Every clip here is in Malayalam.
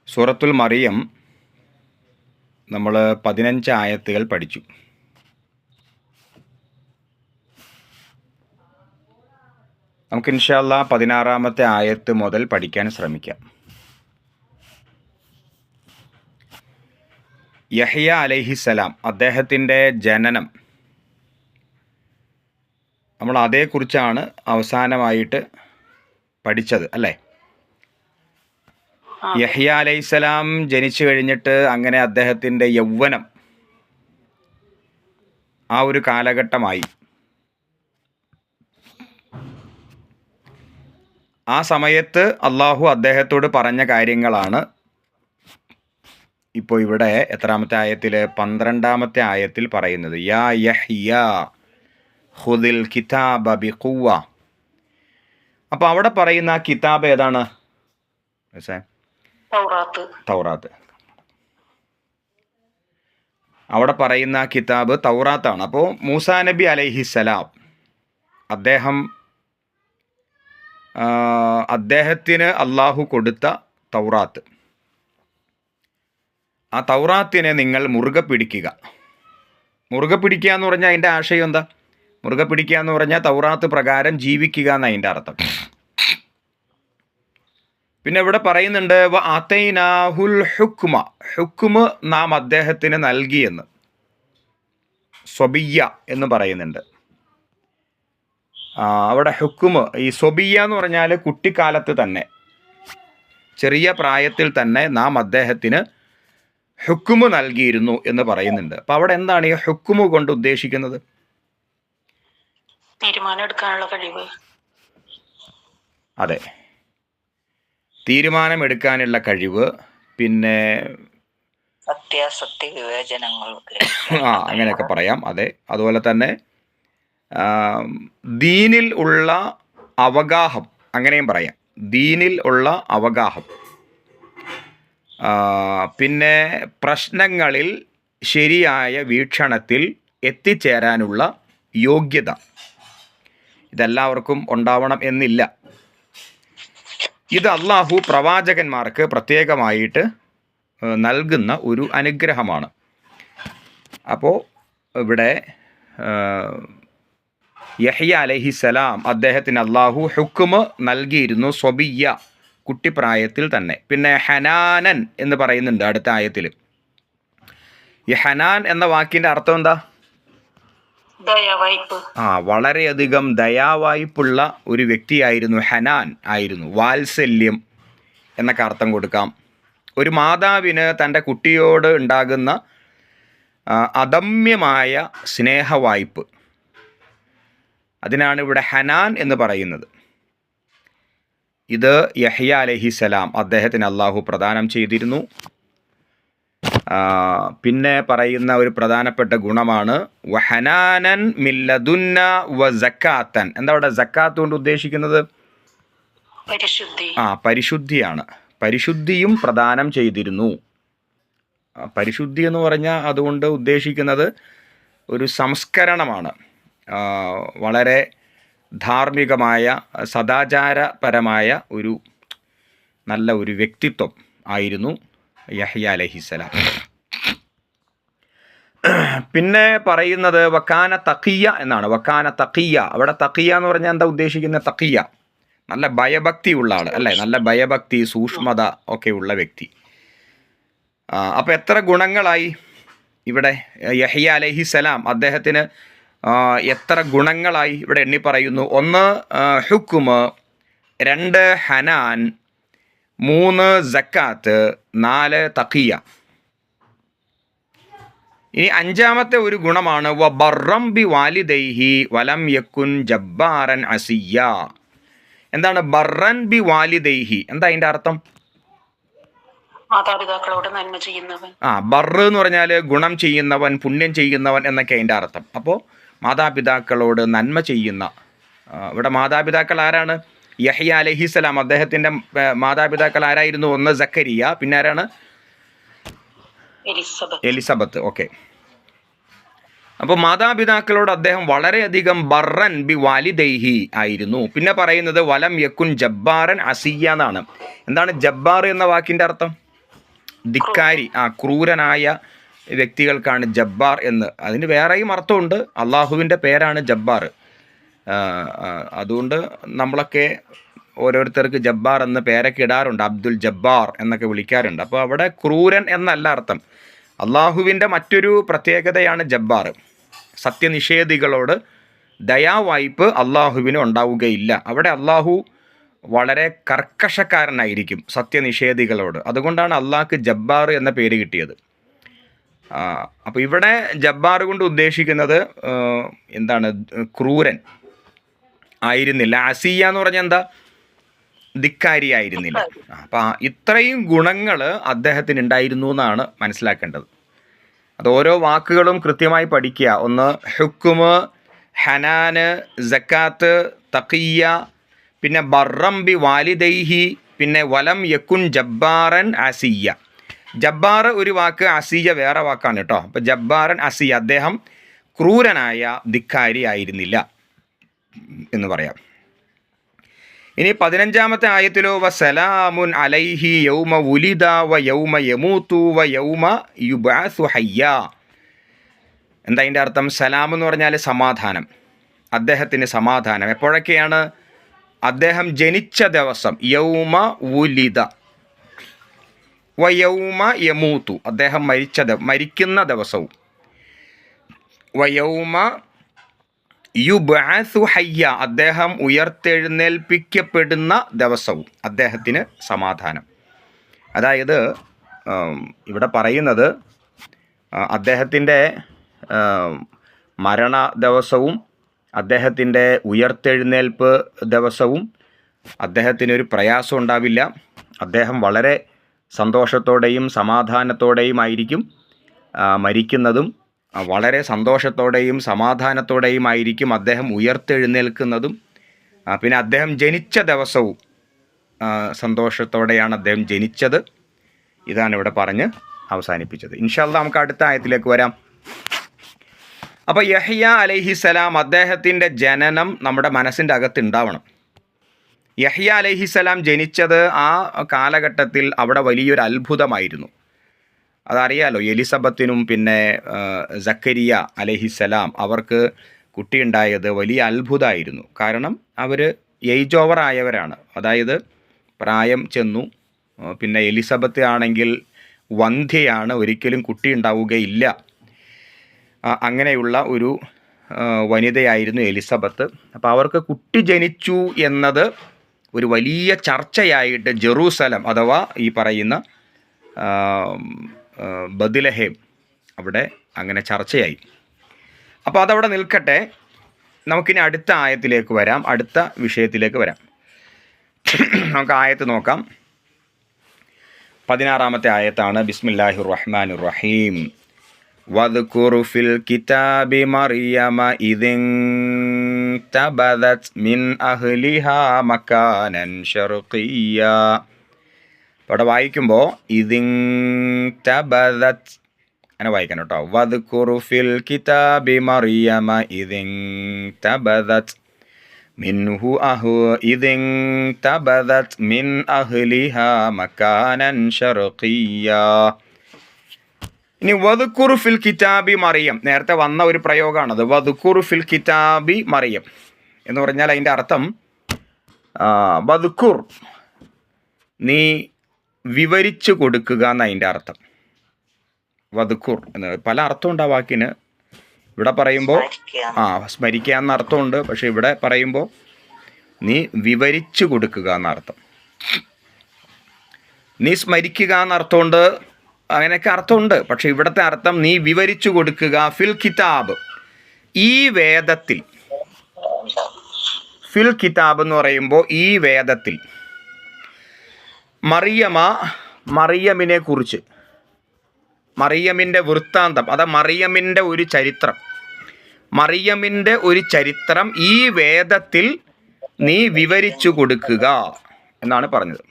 സൂറത്തുൽ മറിയം നമ്മൾ 15 ആയത്തുകൾ പഠിച്ചു. നമുക്ക് ഇൻഷാ അല്ലാഹ് 16-ാമത്തെ ആയത്ത് മുതൽ പഠിക്കാൻ ശ്രമിക്കാം. യഹ്യ അലൈഹിസ്സലാം അദ്ദേഹത്തിൻ്റെ ജനനം, നമ്മൾ അതേക്കുറിച്ചാണ് അവസാനമായിട്ട് പഠിച്ചത് അല്ലേ? യഹ്യ അലൈഹിസ്സലാം ജനിച്ചു കഴിഞ്ഞിട്ട് അങ്ങനെ അദ്ദേഹത്തിൻ്റെ യൗവനം ആ ഒരു കാലഘട്ടമായി. ആ സമയത്ത് അള്ളാഹു അദ്ദേഹത്തോട് പറഞ്ഞ കാര്യങ്ങളാണ് ഇപ്പോൾ ഇവിടെ എത്രാമത്തെ ആയത്തിൽ? 12-ാമത്തെ ആയത്തിൽ പറയുന്നത്. യാ യഹ്യ ഖുദിൽ കിതാബ ബിഖുവ. അപ്പോൾ അവിടെ പറയുന്ന ആ കിതാബ് ഏതാണ്? തൗറാത്ത്. അവിടെ പറയുന്ന കിതാബ് തൗറാത്താണ്. അപ്പോൾ മൂസാ നബി അലൈഹിസ്സലാം അദ്ദേഹത്തിന് അള്ളാഹു കൊടുത്ത തൗറാത്ത്, ആ തൗറാത്തിനെ നിങ്ങൾ മുറുകെ പിടിക്കുക. മുറുകെ പിടിക്കുക എന്ന് പറഞ്ഞാൽ അതിൻ്റെ ആശയം എന്താ? മുറുകെ പിടിക്കുക എന്ന് പറഞ്ഞാൽ തൗറാത്ത് പ്രകാരം ജീവിക്കുക എന്ന് അതിൻ്റെ അർത്ഥം. പിന്നെ ഇവിടെ പറയുന്നുണ്ട് വ അതൈനാഹുൽ ഹുക്മ നാം അദ്ദേഹത്തിന് നൽകിയെന്ന്. സ്വബിയ്യ എന്ന് പറയുന്നുണ്ട്. അവിടെ ഹുക്മ്, ഈ സ്വബിയ്യ എന്ന് പറഞ്ഞാൽ കുട്ടിക്കാലത്ത് തന്നെ, ചെറിയ പ്രായത്തിൽ തന്നെ നാം അദ്ദേഹത്തിന് ഹുക്മ് നൽകിയിരുന്നു എന്ന് പറയുന്നുണ്ട്. അപ്പം അവിടെ എന്താണ് ഈ ഹുക്മ് കൊണ്ട് ഉദ്ദേശിക്കുന്നത്? തീരുമാനമെടുക്കാനുള്ള കഴിവ്. അതെ, തീരുമാനമെടുക്കാനുള്ള കഴിവ്. പിന്നെ സത്യാസത്യ വിവേചനങ്ങൾ അങ്ങനെയൊക്കെ പറയാം. അതെ, അതുപോലെ തന്നെ ദീനിൽ ഉള്ള അവഗാഹം, അങ്ങനെയും പറയാം. ദീനിൽ ഉള്ള അവഗാഹം. പിന്നെ പ്രശ്നങ്ങളിൽ ശരിയായ വീക്ഷണത്തിൽ എത്തിച്ചേരാനുള്ള യോഗ്യത. ഇതെല്ലാവർക്കും ഉണ്ടാവണം എന്നില്ല. ഇത് അള്ളാഹു പ്രവാചകന്മാർക്ക് പ്രത്യേകമായിട്ട് നൽകുന്ന ഒരു അനുഗ്രഹമാണ്. അപ്പോൾ ഇവിടെ യഹ്യ അലൈഹിസ്സലാം അദ്ദേഹത്തിന് അള്ളാഹു ഹുക്മ് നൽകിയിരുന്നു, സ്വബിയ്യ, കുട്ടിപ്രായത്തിൽ തന്നെ. പിന്നെ ഹനാനൻ എന്ന് പറയുന്നുണ്ട് അടുത്ത ആയത്തിൽ. ഈ ഹനാൻ എന്ന വാക്കിൻ്റെ അർത്ഥം എന്താ? വളരെയധികം ദയാവായ്പുള്ള ഒരു വ്യക്തിയായിരുന്നു ഹനാൻ ആയിരുന്നു. വാത്സല്യം എന്നൊക്കെ അർത്ഥം കൊടുക്കാം. ഒരു മാതാവിന് തൻ്റെ കുട്ടിയോട് ഉണ്ടാകുന്ന അദമ്യമായ സ്നേഹവായ്പ്, അതിനാണ് ഇവിടെ ഹനാൻ എന്ന് പറയുന്നത്. ഇത് യഹ്യ അലൈഹിസ്സലാം അദ്ദേഹത്തിന് അള്ളാഹു പ്രദാനം ചെയ്തിരുന്നു. പിന്നെ പറയുന്ന ഒരു പ്രധാനപ്പെട്ട ഗുണമാണ് വഹനാനൻ മില്ലദുന്ന വ സക്കാത്തൻ. എന്താ അവിടെ സക്കാത്ത് കൊണ്ട് ഉദ്ദേശിക്കുന്നത്? പരിശുദ്ധിയാണ്. പരിശുദ്ധിയും പ്രദാനം ചെയ്തിരുന്നു. പരിശുദ്ധി എന്ന് പറഞ്ഞാൽ അതുകൊണ്ട് ഉദ്ദേശിക്കുന്നത് ഒരു സംസ്കരണമാണ്. വളരെ ധാർമ്മികമായ, സദാചാരപരമായ ഒരു നല്ല ഒരു വ്യക്തിത്വം ആയിരുന്നു യഹ്യ അലൈഹിസ്സലാം. പിന്നെ പറയുന്നത് വക്കാന തഖിയ എന്നാണ്. വക്കാന തഖിയ, അവിടെ തഖിയ എന്ന് പറഞ്ഞാൽ എന്താ ഉദ്ദേശിക്കുന്നത്? തഖിയ, നല്ല ഭയഭക്തി ഉള്ള ആൾ അല്ലേ? നല്ല ഭയഭക്തി, സൂക്ഷ്മത ഒക്കെ ഉള്ള വ്യക്തി. അപ്പോൾ എത്ര ഗുണങ്ങളായി ഇവിടെ? യഹ്യ അലൈഹിസ്സലാം അദ്ദേഹത്തിന് എത്ര ഗുണങ്ങളായി ഇവിടെ എണ്ണി പറയുന്നു. 1 ഹുക്മ്, 2 ഹനാൻ, 3 സക്കാത്ത്, 4 തഖിയ. ഇനി 5-ാമത്തെ ഒരു ഗുണമാണ് വ ബർറം ബി വാലിദൈഹി വലം യക്കുൻ ജബ്ബാറൻ അസിയ. എന്താണ് ബർറൻ ബി വാലിദൈഹി? എന്താ അതിൻ്റെ അർത്ഥം? മാതാപിതാക്കളോട് നന്മ ചെയ്യുന്നവൻ. ബർറ് എന്ന് പറഞ്ഞാൽ ഗുണം ചെയ്യുന്നവൻ, പുണ്യം ചെയ്യുന്നവൻ എന്നൊക്കെ അതിൻ്റെ അർത്ഥം. അപ്പോൾ മാതാപിതാക്കളോട് നന്മ ചെയ്യുന്ന, ഇവിടെ മാതാപിതാക്കൾ ആരാണ്? യഹ്യ അലൈഹിസ്സലാം അദ്ദേഹത്തിൻ്റെ മാതാപിതാക്കൾ ആരായിരുന്നു? 1 സക്കരിയ, പിന്നെ ആരാണ്? എലിസബത്ത്. ഓക്കെ. അപ്പോൾ മാതാപിതാക്കളോട് അദ്ദേഹം വളരെയധികം ബർറൻ ബി വാലിദൈഹി ആയിരുന്നു. പിന്നെ പറയുന്നത് വലം യക്കുൻ ജബ്ബാറൻ അസിയ എന്നാണ്. എന്താണ് ജബ്ബാർ എന്ന വാക്കിൻ്റെ അർത്ഥം? ധിക്കാരി, ക്രൂരനായ വ്യക്തികൾക്കാണ് ജബ്ബാർ എന്ന്. അതിന് വേറെയും അർത്ഥമുണ്ട്. അള്ളാഹുവിൻ്റെ പേരാണ് ജബ്ബാർ. അതുകൊണ്ട് നമ്മളൊക്കെ ഓരോരുത്തർക്ക് ജബ്ബാർ എന്ന പേരൊക്കെ ഇടാറുണ്ട്. അബ്ദുൽ ജബ്ബാർ എന്നൊക്കെ വിളിക്കാറുണ്ട്. അപ്പോൾ അവിടെ ക്രൂരൻ എന്നല്ല അർത്ഥം. അള്ളാഹുവിൻ്റെ മറ്റൊരു പ്രത്യേകതയാണ് ജബ്ബാർ. സത്യനിഷേധികളോട് ദയാവായ്പ് അള്ളാഹുവിന് ഉണ്ടാവുകയില്ല. അവിടെ അള്ളാഹു വളരെ കർക്കശക്കാരനായിരിക്കും സത്യനിഷേധികളോട്. അതുകൊണ്ടാണ് അള്ളാഹ്ക്ക് ജബ്ബാർ എന്ന പേര് കിട്ടിയത്. അപ്പോൾ ഇവിടെ ജബ്ബാർ കൊണ്ട് ഉദ്ദേശിക്കുന്നത് എന്താണ്? ക്രൂരൻ ആയിരുന്നില്ല. അസിയ എന്ന് പറഞ്ഞാൽ എന്താ? ധിക്കാരി ആയിരുന്നില്ല. അപ്പം ഇത്രയും ഗുണങ്ങൾ അദ്ദേഹത്തിന് ഉണ്ടായിരുന്നു എന്നാണ് മനസ്സിലാക്കേണ്ടത്. അത് ഓരോ വാക്കുകളും കൃത്യമായി പഠിക്കുക. ഒന്ന് ഹുക്കുമ്, ഹനാന്, സക്കാത്ത്, തഖിയ, പിന്നെ ബർറംബി വാലിദൈഹി, പിന്നെ വലം യക്കുൻ ജബ്ബാറൻ അസിയ. ജബ്ബാർ ഒരു വാക്ക്, അസിയ വേറെ വാക്കാണ് കേട്ടോ. അപ്പം ജബ്ബാറൻ അസിയ, അദ്ദേഹം ക്രൂരനായ ധിക്കാരി ആയിരുന്നില്ല എന്ന് പറയാം. ഇനി 15-ാമത്തെ ആയത്തിലോ വസലാമുൻ അലൈഹി യൗമ വുലിദ വ യൗമ യമൂതു വ യൗമ യുബഅസു ഹയ്യ. എന്താ അതിൻ്റെ അർത്ഥം? സലാം എന്ന് പറഞ്ഞാൽ സമാധാനം. അദ്ദേഹത്തിന് സമാധാനം എപ്പോഴൊക്കെയാണ്? അദ്ദേഹം ജനിച്ച ദിവസം, യൗമ വുലിദ വ യൗമ യമൂതു, അദ്ദേഹം മരിക്കുന്ന ദിവസവും, വ യൗമ യുബഅസു ഹയ്യ, അദ്ദേഹം ഉയർത്തെഴുന്നേൽപ്പിക്കപ്പെടുന്ന ദിവസവും അദ്ദേഹത്തിന് സമാധാനം. അതായത് ഇവിടെ പറയുന്നത് അദ്ദേഹത്തിൻ്റെ മരണ ദിവസവും അദ്ദേഹത്തിൻ്റെ ഉയർത്തെഴുന്നേൽപ്പ് ദിവസവും അദ്ദേഹത്തിനൊരു പ്രയാസം ഉണ്ടാവില്ല. അദ്ദേഹം വളരെ സന്തോഷത്തോടെയും സമാധാനത്തോടെയും ആയിരിക്കും മരിക്കുന്നതും. വളരെ സന്തോഷത്തോടെയും സമാധാനത്തോടെയും ആയിരിക്കും അദ്ദേഹം ഉയർത്തെഴുന്നേൽക്കുന്നതും. പിന്നെ അദ്ദേഹം ജനിച്ച ദിവസവും സന്തോഷത്തോടെയാണ് അദ്ദേഹം ജനിച്ചത്. ഇതാണ് ഇവിടെ പറഞ്ഞ് അവസാനിപ്പിച്ചത്. ഇൻഷാ അല്ലാഹ് നമുക്ക് അടുത്ത ആയത്തിലേക്ക് വരാം. അപ്പോൾ യഹ്യ അലൈഹിസ്സലാം, അദ്ദേഹത്തിൻ്റെ ജനനം നമ്മുടെ മനസ്സിൻ്റെ അകത്ത് ഉണ്ടാവണം. യഹ്യ അലൈഹിസ്സലാം ജനിച്ചത് ആ കാലഘട്ടത്തിൽ അവിടെ വലിയൊരു അത്ഭുതമായിരുന്നു. അതറിയാലോ, എലിസബത്തിനും പിന്നെ സക്കരിയ അലൈഹിസ്സലാം അവർക്ക് കുട്ടിയുണ്ടായത് വലിയ അത്ഭുതമായിരുന്നു. കാരണം അവർ ഏജ് ഓവർ ആയവരാണ്, അതായത് പ്രായം ചെന്നു. പിന്നെ എലിസബത്ത് ആണെങ്കിൽ വന്ധ്യയാണ്, ഒരിക്കലും കുട്ടി ഉണ്ടാവുകയില്ല. അങ്ങനെയുള്ള ഒരു വനിതയായിരുന്നു എലിസബത്ത്. അപ്പോൾ അവർക്ക് കുട്ടി ജനിച്ചു എന്നത് ഒരു വലിയ ചർച്ചയായിട്ട് ജെറൂസലം അഥവാ ഈ പറയുന്ന ബത്ലഹേം അവിടെ അങ്ങനെ ചർച്ചയായി. അപ്പോൾ അതവിടെ നിൽക്കട്ടെ. നമുക്കിനി അടുത്ത ആയത്തിലേക്ക് വരാം, അടുത്ത വിഷയത്തിലേക്ക് വരാം. നമുക്ക് ആയത്ത് നോക്കാം. 16-ാമത്തെ ആയത്താണ്. ബിസ്മില്ലാഹിർ റഹ്മാനിർ റഹീം. വദ്കുർ ഫിൽ കിതാബി മറിയമ ഇദിൻതബദത് മിൻ അഹ്ലിഹാ മകാനൻ ശർഖിയ്യ. അവിടെ വായിക്കുമ്പോൾ ഇദിൻതബദത് അങ്ങനെ വായിക്കണം കേട്ടോ. വദ്കുർ ഫിൽ കിതാബി മറിയമ ഇദിൻതബദത് മിൻഹു ഇദിൻതബദത് മിൻ അഹ്ലിഹാ മകാനൻ ശർഖിയ്യ. ഇനി വദ്കുർ ഫിൽ കിതാബി മറിയം, നേരത്തെ വന്ന ഒരു പ്രയോഗമാണത്. വദ്കുർ ഫിൽ കിതാബി മറിയം എന്ന് പറഞ്ഞാൽ അതിൻ്റെ അർത്ഥം വദ്കുർ, നീ വിവരിച്ചു കൊടുക്കുക എന്നതിൻ്റെ അർത്ഥം. വദ്കുർ എന്ന് പല അർത്ഥമുണ്ട് ആ വാക്കിന്. ഇവിടെ പറയുമ്പോൾ സ്മരിക്കുക എന്ന അർത്ഥമുണ്ട്, പക്ഷെ ഇവിടെ പറയുമ്പോൾ നീ വിവരിച്ചു കൊടുക്കുക എന്നർത്ഥം. നീ സ്മരിക്കുക എന്നർത്ഥമുണ്ട്, അങ്ങനെയൊക്കെ അർത്ഥമുണ്ട്. പക്ഷെ ഇവിടുത്തെ അർത്ഥം നീ വിവരിച്ചു കൊടുക്കുക. ഫിൽ കിതാബ്, ഈ വേദത്തിൽ. ഫിൽ കിതാബ് എന്ന് പറയുമ്പോൾ ഈ വേദത്തിൽ. മറിയമിനെ കുറിച്ച്, മറിയമിൻ്റെ വൃത്താന്തം, അതാ മറിയമിൻ്റെ ഒരു ചരിത്രം, മറിയമിൻ്റെ ഒരു ചരിത്രം ഈ വേദത്തിൽ നീ വിവരിച്ചു കൊടുക്കുക എന്നാണ് പറഞ്ഞത്.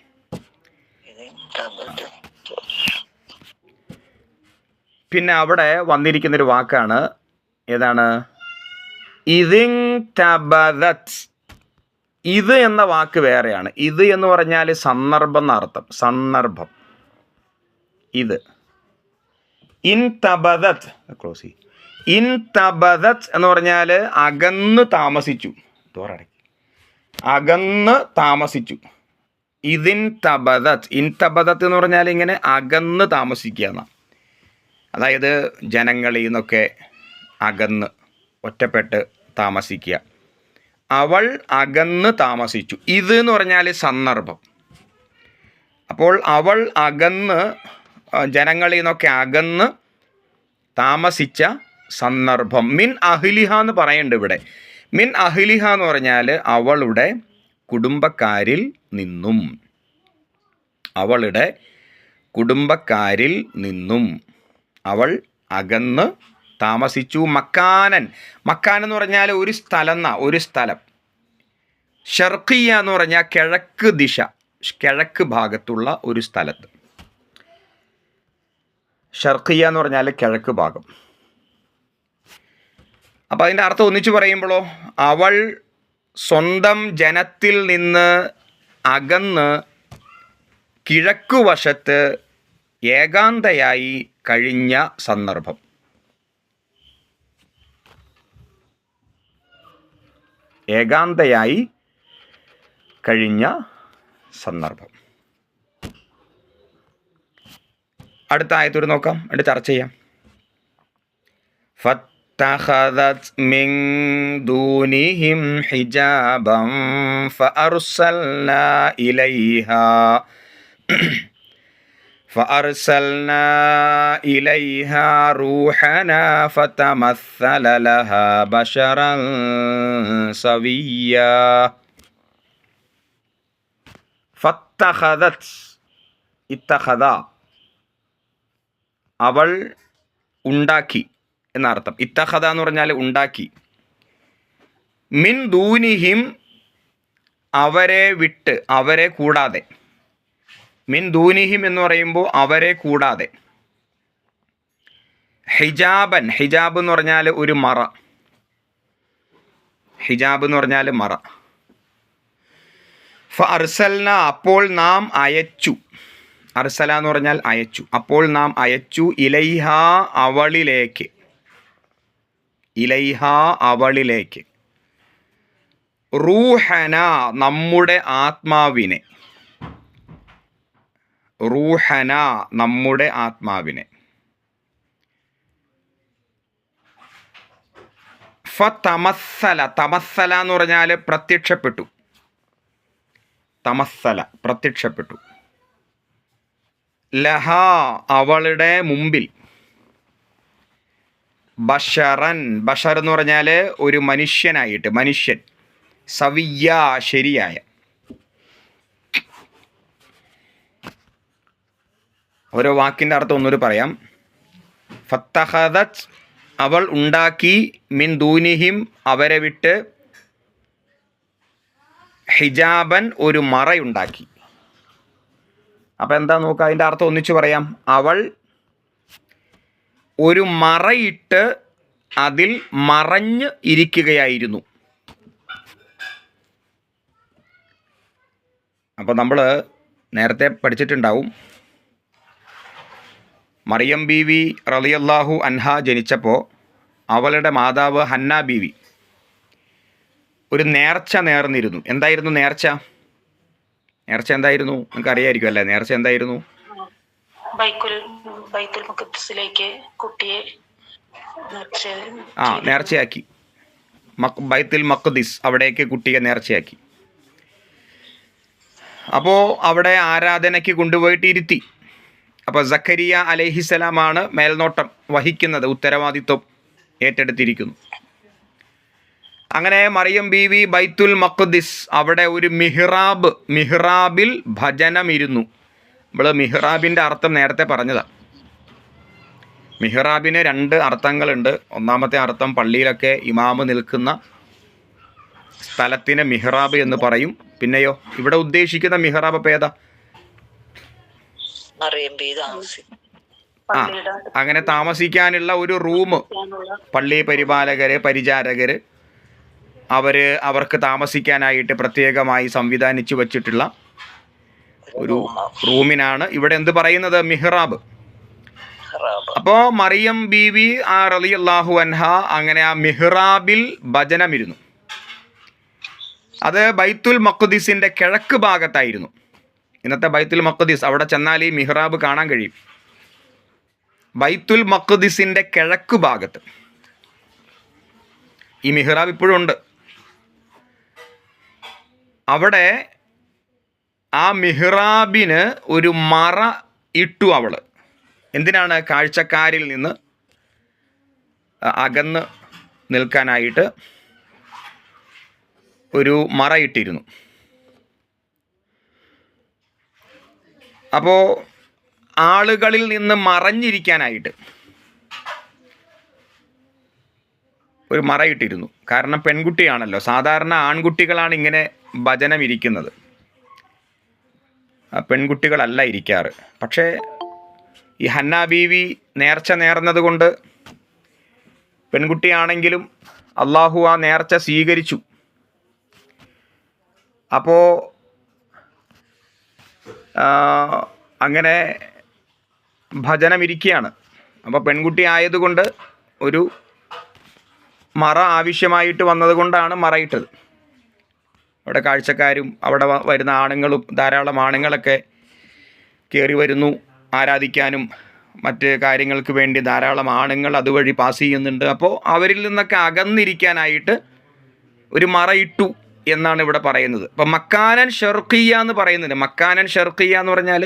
പിന്നെ അവിടെ വന്നിരിക്കുന്നൊരു വാക്കാണ്, ഏതാണ്? ഇദിൻതബദത്. ഇത് എന്ന വാക്ക് വേറെയാണ്. ഇത് എന്ന് പറഞ്ഞാൽ സന്ദർഭം എന്നർത്ഥം. സന്ദർഭം. ഇത്. ഇൻ തബദത് ക്ലോസ് ചെയ്യും. ഇൻ തബദത് എന്ന് പറഞ്ഞാൽ അകന്ന് താമസിച്ചു. അകന്ന് താമസിച്ചു. ഇതിൻ തബദത്. ഇൻ തബദത്ത് എന്ന് പറഞ്ഞാൽ ഇങ്ങനെ അകന്ന് താമസിക്കുക എന്നാണ്. അതായത് ജനങ്ങളിൽ നിന്നൊക്കെ അകന്ന് ഒറ്റപ്പെട്ട് താമസിക്കുക. അവൾ അകന്ന് താമസിച്ചു. ഇത് എന്ന് പറഞ്ഞാൽ സന്ദർഭം. അപ്പോൾ അവൾ അകന്ന് ജനങ്ങളിൽ നിന്നൊക്കെ അകന്ന് താമസിച്ച സന്ദർഭം. മിൻ അഹ്ലിഹ എന്ന് പറയുന്നുണ്ട് ഇവിടെ. മിൻ അഹ്ലിഹ എന്ന് പറഞ്ഞാൽ അവളുടെ കുടുംബക്കാരിൽ നിന്നും. അവളുടെ കുടുംബക്കാരിൽ നിന്നും അവൾ അകന്ന് താമസിച്ചു. മക്കാനൻ. മക്കാൻ എന്ന് പറഞ്ഞാൽ ഒരു സ്ഥലം എന്നാ, ഒരു സ്ഥലം. ഷർഖിയ എന്ന് പറഞ്ഞാൽ കിഴക്ക് ദിശ, കിഴക്ക് ഭാഗത്തുള്ള ഒരു സ്ഥലത്ത്. ഷർഖിയ എന്ന് പറഞ്ഞാൽ കിഴക്ക് ഭാഗം. അപ്പം അതിൻ്റെ അർത്ഥം ഒന്നിച്ച് പറയുമ്പോഴോ, അവൾ സ്വന്തം ജനത്തിൽ നിന്ന് അകന്ന് കിഴക്കുവശത്ത് ഏകാന്തയായി കഴിഞ്ഞ സന്ദർഭം. ഏകാന്തയായി കഴിഞ്ഞ സന്ദർഭം. അടുത്ത ആയത്തോട് നോക്കാം, എന്നിട്ട് ചർച്ച ചെയ്യാം. ഫത്തഖദത് മിൻ ദൂനിഹിം ഹിജാബൻ ഫഅർസൽനാ ഇലൈഹാ റൂഹനാ ഫതമസ്സല ലഹാ ബശറൻ സവിയ്യാ. ഫത്തഖദത്, ഇത്തഖദ അവൾ ഉണ്ടാക്കി എന്നർത്ഥം. ഇത്തഖദ എന്ന് പറഞ്ഞാൽ ഉണ്ടാക്കി. മിൻ ദൂനിഹിം അവരെ വിട്ട്, അവരെ കൂടാതെ. മിൻ ദൂനിഹിം എന്ന് പറയുമ്പോൾ അവരെ കൂടാതെ. ഹിജാബൻ, ഹിജാബ് എന്ന് പറഞ്ഞാൽ ഒരു മറ. ഹിജാബ് എന്ന് പറഞ്ഞാൽ മറ. ഫഅർസൽന അപ്പോൾ നാം അയച്ചു. അർസല എന്ന് പറഞ്ഞാൽ അയച്ചു. അപ്പോൾ നാം അയച്ചു. ഇലൈഹ അവളിലേക്ക്. ഇലൈഹ അവളിലേക്ക്. റൂഹന നമ്മുടെ ആത്മാവിനെ. റൂഹന നമ്മുടെ ആത്മാവിനെ. ഫതമസ്സല, തമസ്സല എന്ന് പറഞ്ഞാൽ പ്രത്യക്ഷപ്പെട്ടു. തമസ്സല പ്രത്യക്ഷപ്പെട്ടു. ലഹ അവളുടെ മുമ്പിൽ. ബഷറൻ, ബഷർ എന്ന് പറഞ്ഞാൽ ഒരു മനുഷ്യനായിട്ട്, മനുഷ്യൻ. സവിയ്യ ശരിയായ. ഓരോ വാക്കിൻ്റെ അർത്ഥം ഒന്നുകൂടി പറയാം. ഫത്തഖദത് അവൾ ഉണ്ടാക്കി. മിൻ ദൂനിഹിം അവരെ വിട്ട്. ഹിജാബൻ ഒരു മറയുണ്ടാക്കി. അപ്പം എന്താ നോക്കുക, അതിൻ്റെ അർത്ഥം ഒന്നിച്ച് പറയാം. അവൾ ഒരു മറയിട്ട് അതിൽ മറഞ്ഞ് ഇരിക്കുകയായിരുന്നു. അപ്പോൾ നമ്മൾ നേരത്തെ പഠിച്ചിട്ടുണ്ടാവും, മറിയം ബീവി റളിയല്ലാഹു അൻഹ ജനിച്ചപ്പോൾ അവളുടെ മാതാവ് ഹന്ന ബീവി ഒരു നേർച്ച നേർന്നിരുന്നു. എന്തായിരുന്നു നേർച്ച? നേർച്ച എന്തായിരുന്നു? നിങ്ങൾക്ക് അറിയായിരിക്കും അല്ലേ? നേർച്ച എന്തായിരുന്നു? ബൈത്തുൽ മുഖദ്ദസിലേക്ക് കുട്ടിയെ നേർച്ചയാക്കി. ബൈത്തുൽ മഖ്ദിസ് അവിടേക്ക് കുട്ടിയെ നേർച്ചയാക്കി. അപ്പോൾ അവിടെ ആരാധനയ്ക്ക് കൊണ്ടുപോയിട്ട് ഇരുത്തി. അപ്പോൾ സക്കരിയ അലൈഹിസ്സലാമാണ് മേൽനോട്ടം വഹിക്കുന്നത്, ഉത്തരവാദിത്വം ഏറ്റെടുത്തിരിക്കുന്നു. അങ്ങനെ മറിയം ബീവി ബൈത്തുൽ മഖ്ദിസ് അവിടെ ഒരു മിഹ്റാബ്, മിഹ്റാബിൽ ഭജനമിരുന്നു. നമ്മൾ മിഹ്റാബിൻ്റെ അർത്ഥം നേരത്തെ പറഞ്ഞതാണ്. മിഹ്റാബിന് 2 അർത്ഥങ്ങളുണ്ട്. ഒന്നാമത്തെ അർത്ഥം പള്ളിയിലൊക്കെ ഇമാമ് നിൽക്കുന്ന സ്ഥലത്തിന് മിഹ്റാബ് എന്ന് പറയും. പിന്നെയോ ഇവിടെ ഉദ്ദേശിക്കുന്ന മിഹ്റാബ് അപ്പോൾ ഏതാ? അങ്ങനെ താമസിക്കാനുള്ള ഒരു റൂം. പള്ളി പരിപാലകര്, പരിചാരകര് അവർക്ക് താമസിക്കാനായിട്ട് പ്രത്യേകമായി സംവിധാനിച്ചു വച്ചിട്ടുള്ള ഒരു റൂമിനാണ് ഇവിടെ എന്ത് പറയുന്നത്? മിഹ്റാബ്. അപ്പോൾ മറിയം ബീവി റളിയല്ലാഹു അൻഹ അങ്ങനെ ആ മിഹ്റാബിൽ ഭജനമിരുന്നു. അത് ബൈത്തുൽ മഖ്ദിസിൻ്റെ കിഴക്ക് ഭാഗത്തായിരുന്നു. ഇന്നത്തെ ബൈത്തുൽ മഖ്ദിസ്, അവിടെ ചെന്നാൽ ഈ മിഹ്റാബ് കാണാൻ കഴിയും. ബൈത്തുൽ മഖ്ദിസിൻ്റെ കിഴക്ക് ഭാഗത്ത് ഈ മിഹ്റാബ് ഇപ്പോഴും ഉണ്ട്. അവിടെ ആ മിഹ്റാബിന് ഒരു മറ ഇട്ടു അവൾ. എന്തിനാണ്? കാഴ്ചക്കാരിൽ നിന്ന് അകന്ന് നിൽക്കാനായിട്ട് ഒരു മറ ഇട്ടിരുന്നു. അപ്പോൾ ആളുകളിൽ നിന്ന് മറഞ്ഞിരിക്കാനായിട്ട് ഒരു മറയിട്ടിരുന്നു. കാരണം പെൺകുട്ടിയാണല്ലോ. സാധാരണ ആൺകുട്ടികളാണ് ഇങ്ങനെ ഭജനം ഇരിക്കുന്നത്, പെൺകുട്ടികളല്ല ഇരിക്കാറ്. പക്ഷേ ഈ ഹന്ന ബീവി നേർച്ച നേർന്നത് കൊണ്ട് പെൺകുട്ടിയാണെങ്കിലും അള്ളാഹു ആ നേർച്ച സ്വീകരിച്ചു. അപ്പോൾ അങ്ങനെ ഭജനമിരിക്കുകയാണ്. അപ്പോൾ പെൺകുട്ടി ആയതുകൊണ്ട് ഒരു മറ ആവശ്യമായിട്ട് വന്നതുകൊണ്ടാണ് മറയിട്ടത്. അവിടെ കാഴ്ചക്കാരും അവിടെ വരുന്ന ആണുങ്ങളും, ധാരാളം ആണുങ്ങളൊക്കെ കയറി വരുന്നു ആരാധിക്കാനും മറ്റ് കാര്യങ്ങൾക്ക് വേണ്ടി. ധാരാളം ആണുങ്ങൾ അതുവഴി പാസ് ചെയ്യുന്നുണ്ട്. അപ്പോൾ അവരിൽ നിന്നൊക്കെ അകന്നിരിക്കാനായിട്ട് ഒരു മറയിട്ടു എന്നാണ് ഇവിടെ പറയുന്നത്. അപ്പം മക്കാനൻ ഷർഖിയ എന്ന് പറയുന്നുണ്ട്. മക്കാനൻ ഷർഖിയ എന്ന് പറഞ്ഞാൽ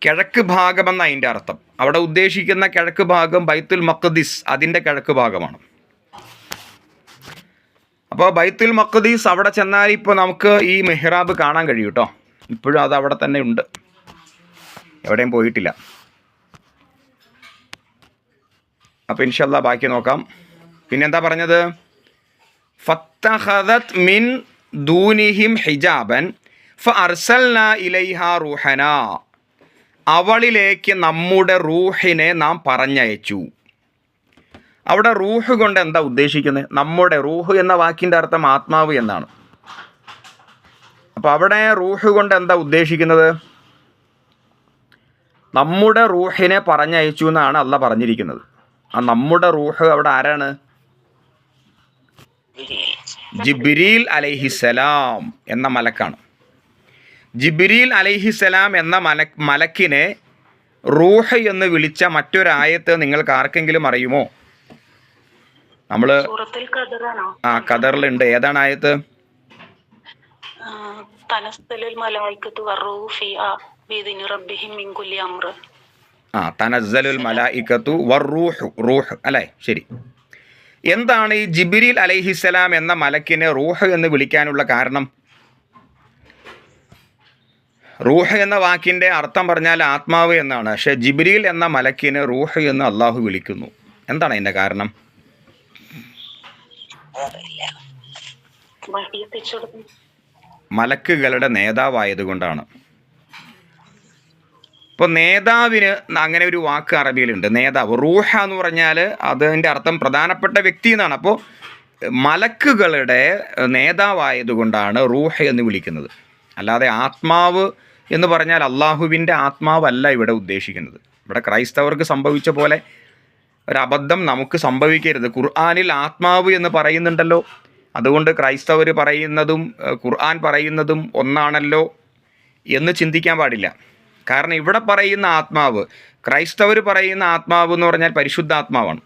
കിഴക്ക് ഭാഗമെന്ന അതിൻ്റെ അർത്ഥം. അവിടെ ഉദ്ദേശിക്കുന്ന കിഴക്ക് ഭാഗം ബൈത്തുൽ മഖ്ദിസ്, അതിൻ്റെ കിഴക്ക് ഭാഗമാണ്. അപ്പോൾ ബൈത്തുൽ മഖ്ദിസ് അവിടെ ചെന്നാൽ ഇപ്പോൾ നമുക്ക് ഈ മിഹ്റാബ് കാണാൻ കഴിയും കേട്ടോ. ഇപ്പോഴും അത് അവിടെ തന്നെ ഉണ്ട്, എവിടെയും പോയിട്ടില്ല. അപ്പോൾ ഇൻഷാ അല്ലാഹ് ബാക്കി നോക്കാം. പിന്നെന്താ പറഞ്ഞത്? ഫത്തഖദത് മിൻ ദൂനിഹിം ഹിജാബൻ ഫഅർസൽനാ ഇലൈഹാ റൂഹനാ. അവളിലേക്ക് നമ്മുടെ റൂഹിനെ നാം പറഞ്ഞയച്ചു. അവിടെ റൂഹ് കൊണ്ട് എന്താ ഉദ്ദേശിക്കുന്നത്? നമ്മുടെ റൂഹ് എന്ന വാക്കിൻ്റെ അർത്ഥം ആത്മാവ് എന്നാണ്. അപ്പോൾ അവിടെ റൂഹ് കൊണ്ട് എന്താ ഉദ്ദേശിക്കുന്നത്? നമ്മുടെ റൂഹിനെ പറഞ്ഞയച്ചു എന്നാണ് അള്ളാഹ് പറഞ്ഞിരിക്കുന്നത്. ആ നമ്മുടെ റൂഹ് അവിടെ ആരാണ്? ജിബ്രീൽ അലൈഹിസ്സലാം എന്ന മലക്കാണ്. ജിബ്രീൽ അലൈഹിസ്സലാം എന്ന മലക്കിനെ റൂഹ് എന്ന് വിളിച്ച മറ്റൊരായത്ത് നിങ്ങൾക്ക് ആർക്കെങ്കിലും അറിയുമോ? നമ്മൾ ഖദറിലുണ്ട്. ഏതാണ് ആയത്ത്? തനസ്സലുൽ മലായികത്തു വറൂഹ്, റൂഹ് അല്ലേ? ശരി. എന്താണ് ഈ ജിബ്രീൽ അലൈഹിസ്സലാം എന്ന മലക്കിനെ റൂഹ് എന്ന് വിളിക്കാനുള്ള കാരണം? റൂഹ് എന്ന വാക്കിൻ്റെ അർത്ഥം പറഞ്ഞാൽ ആത്മാവ് എന്നാണ്. പക്ഷേ ജിബ്രീൽ എന്ന മലക്കിനെ റൂഹ് എന്ന് അള്ളാഹു വിളിക്കുന്നു. എന്താണ് അതിൻ്റെ കാരണം? മലക്കുകളുടെ നേതാവായതുകൊണ്ടാണ്. ഇപ്പോൾ നേതാവിന് അങ്ങനെ ഒരു വാക്ക് അറബിയിലുണ്ട്, നേതാവ്. റൂഹ എന്ന് പറഞ്ഞാൽ അതിൻ്റെ അർത്ഥം പ്രധാനപ്പെട്ട വ്യക്തി എന്നാണ്. അപ്പോൾ മലക്കുകളുടെ നേതാവായതുകൊണ്ടാണ് റൂഹ എന്ന് വിളിക്കുന്നത്. അല്ലാതെ ആത്മാവ് എന്ന് പറഞ്ഞാൽ അള്ളാഹുവിൻ്റെ ആത്മാവല്ല ഇവിടെ ഉദ്ദേശിക്കുന്നത്. ഇവിടെ ക്രൈസ്തവർക്ക് സംഭവിച്ച പോലെ ഒരബദ്ധം നമുക്ക് സംഭവിക്കരുത്. ഖുർആനിൽ ആത്മാവ് എന്ന് പറയുന്നുണ്ടല്ലോ, അതുകൊണ്ട് ക്രൈസ്തവർ പറയുന്നതും ഖുർആൻ പറയുന്നതും ഒന്നാണല്ലോ എന്ന് ചിന്തിക്കാൻ പാടില്ല. കാരണം ഇവിടെ പറയുന്ന ആത്മാവ്, ക്രൈസ്തവർ പറയുന്ന ആത്മാവ് എന്ന് പറഞ്ഞാൽ പരിശുദ്ധാത്മാവാണ്.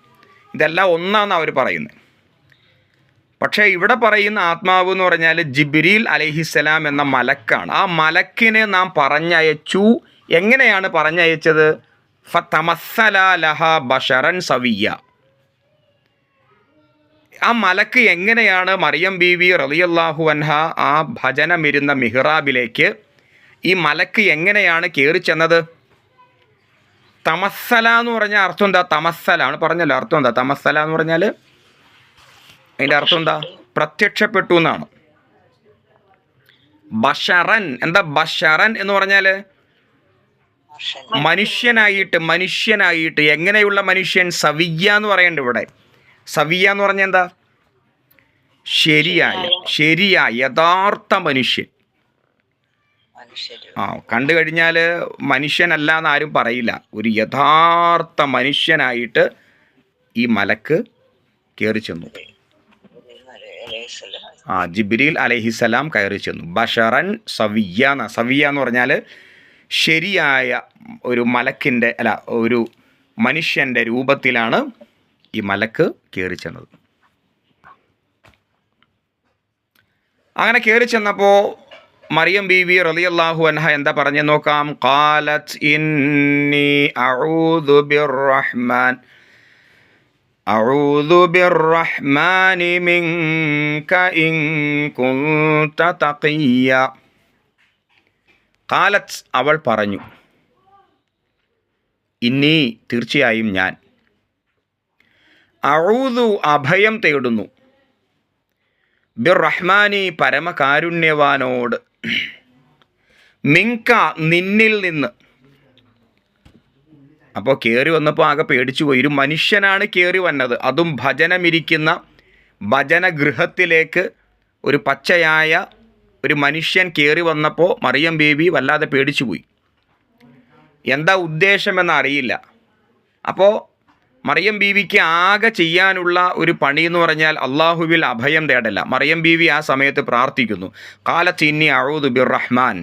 ഇതെല്ലാം ഒന്നാണ് അവർ പറയുന്നത്. പക്ഷേ ഇവിടെ പറയുന്ന ആത്മാവ് എന്ന് പറഞ്ഞാൽ ജിബ്രീൽ അലൈഹിസ്സലാം എന്ന മലക്കാണ്. ആ മലക്കിനെ നാം പറഞ്ഞയച്ചു. എങ്ങനെയാണ് പറഞ്ഞയച്ചത്? ഫതമസ്സല ലഹ ബശറൻ സവിയ്യ. ആ മലക്ക് എങ്ങനെയാണ് മറിയം ബീവി റളിയല്ലാഹു അൻഹ ആ ഭജനമിരുന്ന മിഹ്റാബിലേക്ക് ഈ മലക്ക് എങ്ങനെയാണ് കയറി ചെന്നത്? തമസ്സല എന്ന് പറഞ്ഞാൽ അർത്ഥം എന്താ? തമസ്സലാണ് പറഞ്ഞല്ലോ. അർത്ഥം എന്താ? തമസ്സല എന്ന് പറഞ്ഞാൽ അതിൻ്റെ അർത്ഥം എന്താ? പ്രത്യക്ഷപ്പെട്ടു എന്നാണ്. ബഷറൻ, എന്താ ബഷറൻ എന്ന് പറഞ്ഞാൽ? മനുഷ്യനായിട്ട്. എങ്ങനെയുള്ള മനുഷ്യൻ? സവിയ്യ എന്ന് പറയേണ്ട ഇവിടെ. സവിയ്യ എന്ന് പറഞ്ഞാൽ എന്താ? ശരിയായ യഥാർത്ഥ മനുഷ്യൻ. കണ്ടു കഴിഞ്ഞാൽ മനുഷ്യനല്ല എന്നാരും പറയില്ല. ഒരു യഥാർത്ഥ മനുഷ്യനായിട്ട് ഈ മലക്ക് കയറി ചെന്നു. ജിബ്രീൽ അലൈഹിസ്സലാം കയറി ചെന്നു. ബഷറൻ സവിയ എന്ന് പറഞ്ഞാൽ ശരിയായ ഒരു മലക്കിൻ്റെ ഒരു മനുഷ്യൻ്റെ രൂപത്തിലാണ് ഈ മലക്ക് കയറി ചെന്നത്. അങ്ങനെ കയറി ചെന്നപ്പോൾ മറിയം ബീവി റളിയല്ലാഹു അൻഹ എന്താ പറഞ്ഞു നോക്കാം. ഖാലത് ഇന്നി അഊദു ബിർറഹ്മാനി മിൻക ഇൻ കുൻത തഖിയ. ഖാലത് അവൾ പറഞ്ഞു, ഇന്നി തീർച്ചയായും ഞാൻ, അഊദു അഭയം തേടുന്നു, ബിർറഹ്മാനി പരമകാരുണ്യവാനോട്, മിങ്ക നിന്നിൽ നിന്ന്. അപ്പോൾ കയറി വന്നപ്പോൾ ആകെ പേടിച്ചു പോയി. ഒരു മനുഷ്യനാണ് കയറി വന്നത്, അതും ഭജനമിരിക്കുന്ന ഭജനഗൃഹത്തിലേക്ക് ഒരു പച്ചയായ ഒരു മനുഷ്യൻ കയറി വന്നപ്പോൾ മറിയം ബേബി വല്ലാതെ പേടിച്ചു പോയി. എന്താ ഉദ്ദേശമെന്ന് അറിയില്ല. അപ്പോൾ മറിയം ബീവിക്ക് ആകെ ചെയ്യാനുള്ള ഒരു പണി എന്ന് പറഞ്ഞാൽ അള്ളാഹുവിൽ അഭയം തേടല്ല. മറിയം ബീവി ആ സമയത്ത് പ്രാർത്ഥിക്കുന്നു, ഖാലത്ത് ഇന്നി അഊദു ബിർറഹ്മാൻ,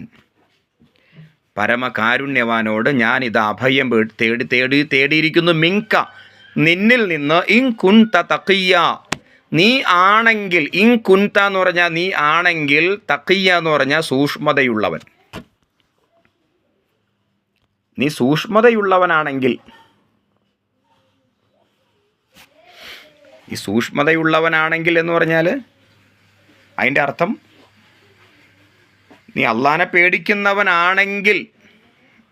പരമകാരുണ്യവാനോട് ഞാൻ ഇത് അഭയം തേടിയിരിക്കുന്നു, മിങ്ക നിന്നിൽ നിന്ന്, ഇൻ കുൻത തഖിയ നീ ആണെങ്കിൽ, ഇൻ കുൻത എന്ന് പറഞ്ഞാൽ നീ ആണെങ്കിൽ, തഖിയ എന്ന് പറഞ്ഞാൽ സൂക്ഷ്മതയുള്ളവൻ. നീ സൂക്ഷ്മതയുള്ളവനാണെങ്കിൽ, ഈ സൂക്ഷ്മതയുള്ളവനാണെങ്കിൽ എന്ന് പറഞ്ഞാൽ അതിൻ്റെ അർത്ഥം നീ അള്ളാനെ പേടിക്കുന്നവനാണെങ്കിൽ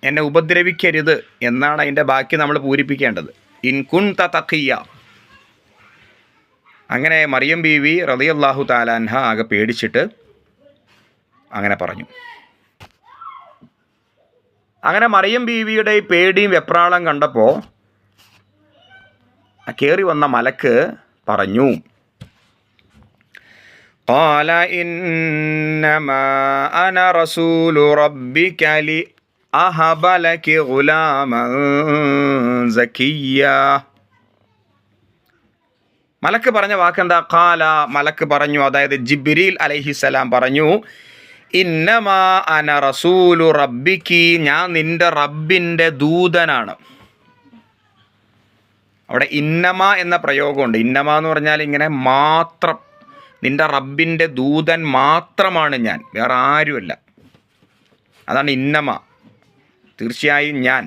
എന്നെ ഉപദ്രവിക്കരുത് എന്നാണ് അതിൻ്റെ ബാക്കി നമ്മൾ പൂരിപ്പിക്കേണ്ടത്. ഇൻ കുൻത തഖിയ. അങ്ങനെ മറിയം ബീവി റളിയല്ലാഹു തആല അൻഹ ആകെ പേടിച്ചിട്ട് അങ്ങനെ പറഞ്ഞു. അങ്ങനെ മറിയം ബീവിയുടെ ഈ പേടിയും വെപ്രാളം കണ്ടപ്പോൾ കയറി വന്ന മലക്ക് പറഞ്ഞു, ഖാല ഇന്നമാ അന റസൂലു റബ്ബിക ലി അഹബ ലകി ഗുലാമൻ സക്കിയ. മലക്ക് പറഞ്ഞ വാക്കെന്താ? ഖാല മലക്ക് പറഞ്ഞു, അതായത് ജിബ്രീൽ അലൈഹിസ്സലാം പറഞ്ഞു, ഇന്നമാ അന റസൂലു റബ്ബിക്കി, ഞാൻ നിൻ്റെ റബ്ബിൻ്റെ ദൂതനാണ്. അവിടെ ഇന്നമ എന്ന പ്രയോഗമുണ്ട്. ഇന്നമ എന്ന് പറഞ്ഞാൽ ഇങ്ങനെ മാത്രം, നിൻ്റെ റബ്ബിൻ്റെ ദൂതൻ മാത്രമാണ് ഞാൻ, വേറെ ആരുമല്ല. അതാണ് ഇന്നമ, തീർച്ചയായും ഞാൻ.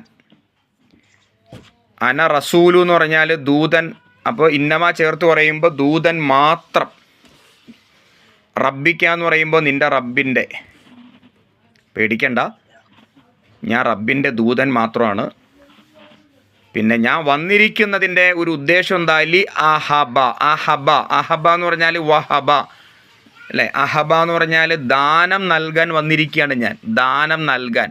അന റസൂലു എന്ന് പറഞ്ഞാൽ ദൂതൻ. അപ്പോൾ ഇന്നമ ചേർത്ത് പറയുമ്പോൾ ദൂതൻ മാത്രം. റബ്ബിക്ക എന്ന് പറയുമ്പോൾ നിൻ്റെ റബ്ബിൻ്റെ. പേടിക്കണ്ട, ഞാൻ റബ്ബിൻ്റെ ദൂതൻ മാത്രമാണ്. പിന്നെ ഞാൻ വന്നിരിക്കുന്നതിൻ്റെ ഒരു ഉദ്ദേശം എന്താ? ലി അഹബ. അഹബ എന്ന് പറഞ്ഞാൽ വഹബ അല്ലേ? അഹബ എന്ന് പറഞ്ഞാൽ ദാനം നൽകാൻ വന്നിരിക്കുകയാണ് ഞാൻ, ദാനം നൽകാൻ.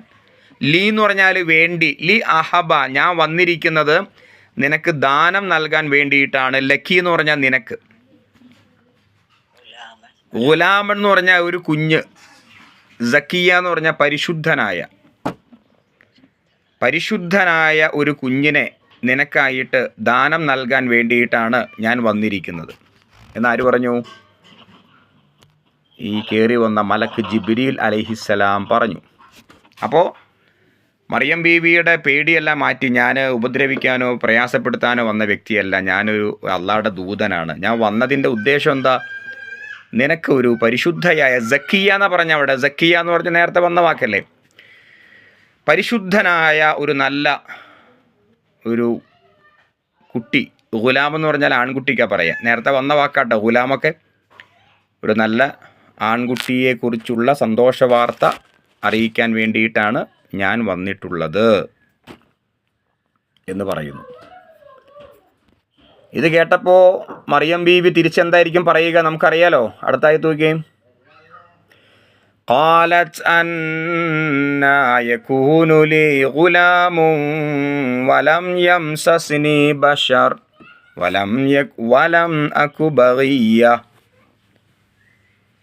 ലി എന്ന് പറഞ്ഞാൽ വേണ്ടി. ലി അഹബ, ഞാൻ വന്നിരിക്കുന്നത് നിനക്ക് ദാനം നൽകാൻ വേണ്ടിയിട്ടാണ്. ലക്കി എന്ന് പറഞ്ഞാൽ നിനക്ക്. ഗുലാമൻ എന്ന് പറഞ്ഞാൽ ഒരു കുഞ്ഞ്. സക്കിയ എന്ന് പറഞ്ഞാൽ പരിശുദ്ധനായ ഒരു കുഞ്ഞിനെ നിനക്കായിട്ട് ദാനം നൽകാൻ വേണ്ടിയിട്ടാണ് ഞാൻ വന്നിരിക്കുന്നത് എന്നാര് പറഞ്ഞു? ഈ കയറി വന്ന മലക്ക് ജിബ്രീൽ അലൈഹിസ്സലാം പറഞ്ഞു. അപ്പോൾ മറിയം ബീവിയുടെ പേടിയെല്ലാം മാറ്റി, ഞാൻ ഉപദ്രവിക്കാനോ പ്രയാസപ്പെടുത്താനോ വന്ന വ്യക്തിയല്ല, ഞാനൊരു അള്ളാഹുടെ ദൂതനാണ്. ഞാൻ വന്നതിൻ്റെ ഉദ്ദേശം എന്താ? നിനക്ക് ഒരു പരിശുദ്ധയായ സക്കിയ എന്ന് പറഞ്ഞ, അവിടെ സക്കിയ എന്ന് പറഞ്ഞ നേരത്തെ വന്ന വാക്കല്ലേ, പരിശുദ്ധനായ ഒരു നല്ല ഒരു കുട്ടി. ഗുലാം എന്ന് പറഞ്ഞാൽ ആൺകുട്ടിക്കാണ് പറയാം, നേരത്തെ വന്ന വാക്കാട്ടോ ഗുലാമൊക്കെ. ഒരു നല്ല ആൺകുട്ടിയെക്കുറിച്ചുള്ള സന്തോഷ വാർത്ത അറിയിക്കാൻ വേണ്ടിയിട്ടാണ് ഞാൻ വന്നിട്ടുള്ളത് എന്ന് പറയുന്നു. ഇത് കേട്ടപ്പോൾ മറിയം ബീവി തിരിച്ചെന്തായിരിക്കും പറയുക നമുക്കറിയാലോ. അടുത്തായി തൂക്കുകയും قالت أنى يكون لي غلام ولم يمسسني بشر ولم أك بغيا.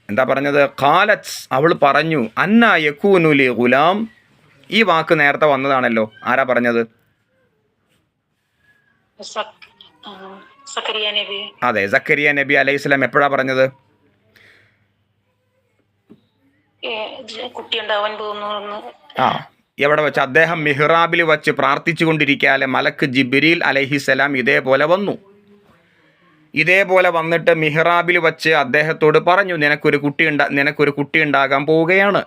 എന്താ പറഞ്ഞത്? ഖാലത്ത്, അവൾ പറഞ്ഞു, അന്ന യകൂനുലി ഗുലാം. ഈ വാക്ക് നേരത്തെ വന്നതാണല്ലോ. ആരാ പറഞ്ഞത്? സക്കരിയ നബി. അതെ, സക്കരിയ നബി അലൈഹിസ്സലാം എപ്പോഴാ പറഞ്ഞത്? കുട്ടി ഉണ്ടാവാൻ പോകുന്നു. ആ, എവിടെ വെച്ച്? അദ്ദേഹം മിഹ്റാബിൽ വച്ച് പ്രാർത്ഥിച്ചു കൊണ്ടിരിക്കാലെ മലക്ക് ജിബ്രീൽ അലൈഹിസ്സലാം ഇതേപോലെ വന്നു. ഇതേപോലെ വന്നിട്ട് മിഹ്റാബിൽ വച്ച് അദ്ദേഹത്തോട് പറഞ്ഞു, നിനക്കൊരു കുട്ടി ഉണ്ടാകാൻ പോവുകയാണ്.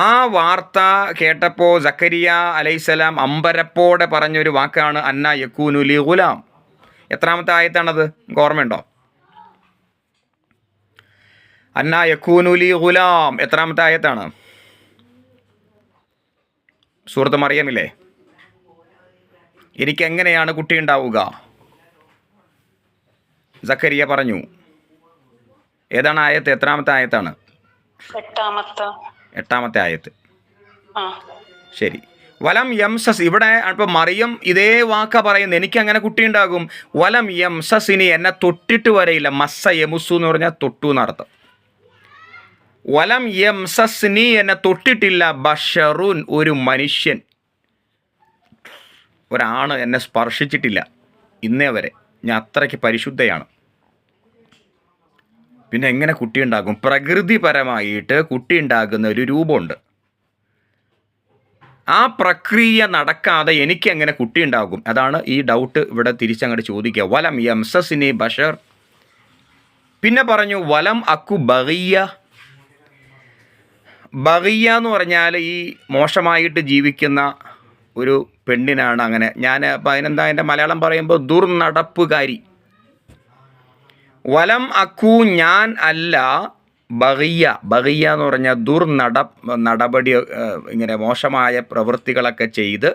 ആ വാർത്ത കേട്ടപ്പോൾ സക്കരിയ അലൈഹിസ്സലാം അമ്പരപ്പോടെ പറഞ്ഞൊരു വാക്കാണ് അന്ന യകൂനുലി ഗുലാം. എത്രാമത്തെ ആയത്താണത്? ഓർമ്മയുണ്ടോ? അന്ന യകൂനുലി ഗുലാം എത്രാമത്തെ ആയത്താണ്? സൂറത്ത് മറിയമില്ലേ? എനിക്കെങ്ങനെയാണ് കുട്ടി ഉണ്ടാവുക? സക്കരിയ പറഞ്ഞു. ഏതാണ് ആയത്ത്? എത്രാമത്തെ ആയത്താണ്? എട്ടാമത്തെ ആയത്ത്. ശരി. വലം യംസസ്, ഇവിടെ ഇപ്പം മറിയം ഇതേ വാക്ക പറയുന്നത്, എനിക്ക് അങ്ങനെ കുട്ടി ഉണ്ടാകും. വലം യംസസിനി, എന്നെ തൊട്ടിട്ട് വരെയില്ല. മസ്സ യമുസു എന്ന് പറഞ്ഞാൽ തൊട്ടു എന്നർത്ഥം. വലം യംസസ്നി, എന്നെ തൊട്ടിട്ടില്ല. ബഷറുൻ, ഒരു മനുഷ്യൻ, ഒരാണ് എന്നെ സ്പർശിച്ചിട്ടില്ല ഇന്നേ വരെ. ഞാൻ അത്രയ്ക്ക് പരിശുദ്ധയാണ്. പിന്നെ എങ്ങനെ കുട്ടി ഉണ്ടാകും? പ്രകൃതിപരമായിട്ട് കുട്ടി ഉണ്ടാകുന്ന ഒരു രൂപമുണ്ട്. ആ പ്രക്രിയ നടക്കാതെ എനിക്ക് എങ്ങനെ കുട്ടി ഉണ്ടാകും? അതാണ് ഈ ഡൗട്ട് ഇവിടെ തിരിച്ചങ്ങോട്ട് ചോദിക്കുക. വലം യംസസിനി ബഷർ. പിന്നെ പറഞ്ഞു വലം അക്കു ബഗിയ. ബഗിയ എന്ന് പറഞ്ഞാൽ ഈ മോശമായിട്ട് ജീവിക്കുന്ന ഒരു പെണ്ണിനാണ് അങ്ങനെ. ഞാൻ അതിനെന്താ എൻ്റെ മലയാളം പറയുമ്പോൾ ദുർനടപ്പുകാരി. വലം അക്കു, ഞാൻ അല്ല. ബഗിയ, ബഗിയ എന്ന് പറഞ്ഞാൽ നടപടി, ഇങ്ങനെ മോശമായ പ്രവൃത്തികളൊക്കെ ചെയ്ത്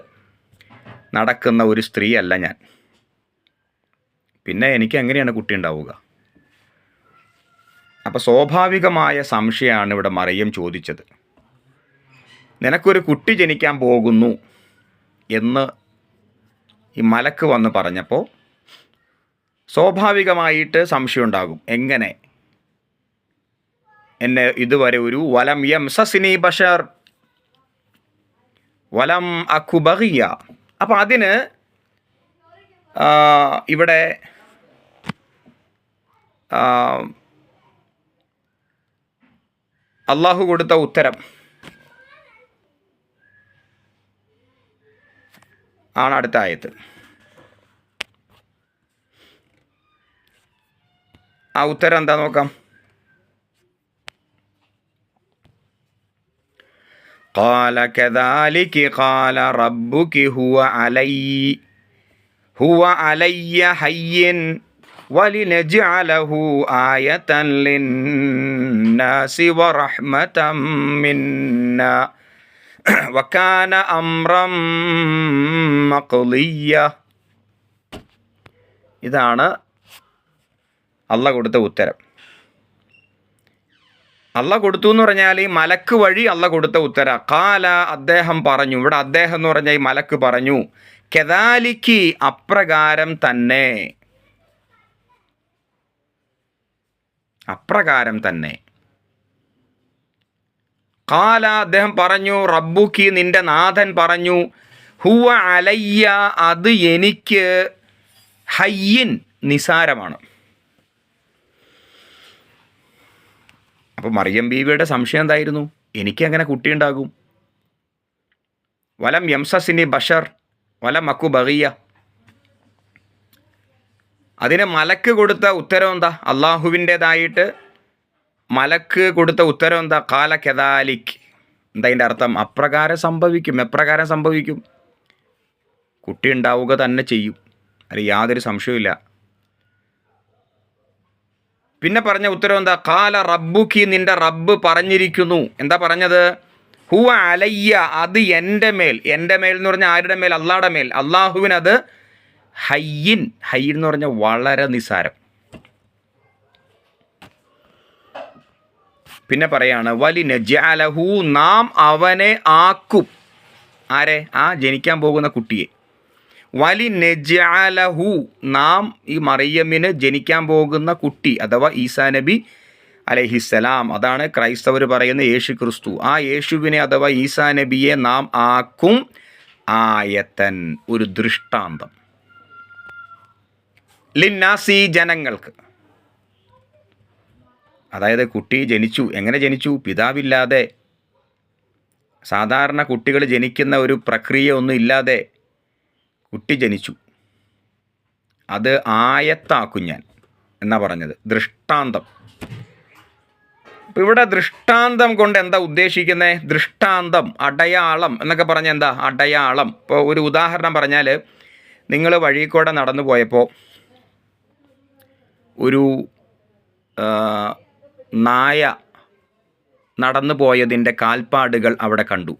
നടക്കുന്ന ഒരു സ്ത്രീ അല്ല ഞാൻ. പിന്നെ എനിക്ക് എങ്ങനെയാണ് കുട്ടി ഉണ്ടാവുക? അപ്പോൾ സ്വാഭാവികമായ സംശയമാണ് ഇവിടെ മറിയം ചോദിച്ചത്. നിനക്കൊരു കുട്ടി ജനിക്കാൻ പോകുന്നു എന്ന് ഈ മലക്ക് വന്ന് പറഞ്ഞപ്പോൾ സ്വാഭാവികമായിട്ട് സംശയം ഉണ്ടാകും. എങ്ങനെ? എന്നെ ഇതുവരെ ഒരു വലം യംസസിനി ബഷർ വലം അക്കു ബഗിയ. അപ്പം അതിന് ഇവിടെ അള്ളാഹു കൊടുത്ത ഉത്തരം ആണ് അടുത്ത ആയത്ത്. ആ ഉത്തരം എന്താ നോക്കാം. قال كذلك قال ربك هو علي هين ولنجعله آية للناس ورحمة منا وكان أمرا مقضيا. ഇതാണ് അള്ളാഹ് കൊടുത്ത ഉത്തരം. അള്ളാഹ് കൊടുത്തു എന്ന് പറഞ്ഞാൽ ഈ മലക്ക് വഴി അള്ളാഹ് കൊടുത്ത ഉത്തരം. ഖാല, അദ്ദേഹം പറഞ്ഞു. ഇവിടെ അദ്ദേഹം എന്ന് പറഞ്ഞാൽ ഈ മലക്ക് പറഞ്ഞു. കദാലിക്ക്, അപ്രകാരം തന്നെ, അപ്രകാരം തന്നെ. ഖാല, അദ്ദേഹം പറഞ്ഞു. റബ്ബുക്കി, നിന്റെ നാഥൻ പറഞ്ഞു. ഹുവ അലയ്യ, അത് എനിക്ക്, ഹയ്യിൻ, നിസാരമാണ്. അപ്പോൾ മറിയം ബീവിയുടെ സംശയം എന്തായിരുന്നു? എനിക്കെങ്ങനെ കുട്ടി ഉണ്ടാകും? വലം യംസസിനി ബഷർ വലം അക്കു ബഗിയ. അതിന് മലക്ക് കൊടുത്ത ഉത്തരം എന്താ? അള്ളാഹുവിൻ്റേതായിട്ട് മലക്ക് കൊടുത്ത ഉത്തരം എന്താ? ഖാല കദാലിക്. എന്താ അതിൻ്റെ അർത്ഥം? അപ്രകാരം സംഭവിക്കും. എപ്രകാരം സംഭവിക്കും? കുട്ടി ഉണ്ടാവുക തന്നെ ചെയ്യും. അത് യാതൊരു സംശയവുമില്ല. പിന്നെ പറഞ്ഞ ഉത്തരം എന്താ? ഖാല റബ്ബുക്കി, നിന്റെ റബ്ബ് പറഞ്ഞിരിക്കുന്നു. എന്താ പറഞ്ഞത്? ഹുവ അലയ്യ, അത് എൻ്റെ മേൽ. എൻ്റെ മേൽ എന്ന് പറഞ്ഞാൽ ആരുടെ മേൽ? അള്ളാഹുടെ മേൽ. അള്ളാഹുവിനത് ഹയ്യിൻ. ഹയ്യിൻ എന്ന് പറഞ്ഞാൽ വളരെ നിസാരം. പിന്നെ പറയാണ് വലിനജ്അലഹു, നാം അവനെ ആക്കും. ആരെ? ആ ജനിക്കാൻ പോകുന്ന കുട്ടിയെ. വലിനജ്അലഹു, നാം ഈ മറിയമ്മിന് ജനിക്കാൻ പോകുന്ന കുട്ടി അഥവാ ഈസാ നബി അലൈഹിസ്സലാം, അതാണ് ക്രൈസ്തവർ പറയുന്ന യേശു ക്രിസ്തു. ആ യേശുവിനെ അഥവാ ഈസാ നബിയെ നാം ആക്കും ആയത്തൻ, ഒരു ദൃഷ്ടാന്തം, ലിന്നാസി, ജനങ്ങൾക്ക്. അതായത് കുട്ടി ജനിച്ചു. എങ്ങനെ ജനിച്ചു? പിതാവില്ലാതെ. സാധാരണ കുട്ടികൾ ജനിക്കുന്ന ഒരു പ്രക്രിയ ഒന്നും ഇല്ലാതെ കുട്ടി ജനിച്ചു. അത് ആയത്താക്കും ഞാൻ എന്നാ പറഞ്ഞത്, ദൃഷ്ടാന്തം. അപ്പം ഇവിടെ ദൃഷ്ടാന്തം കൊണ്ട് എന്താ ഉദ്ദേശിക്കുന്നത്? ദൃഷ്ടാന്തം, അടയാളം എന്നൊക്കെ പറഞ്ഞാൽ എന്താ? അടയാളം. ഇപ്പോൾ ഒരു ഉദാഹരണം പറഞ്ഞാൽ, നിങ്ങൾ വഴിയിൽ കൂടെ നടന്നു പോയപ്പോൾ ഒരു നായ നടന്നു പോയതിൻ്റെ കാൽപ്പാടുകൾ അവിടെ കണ്ടു.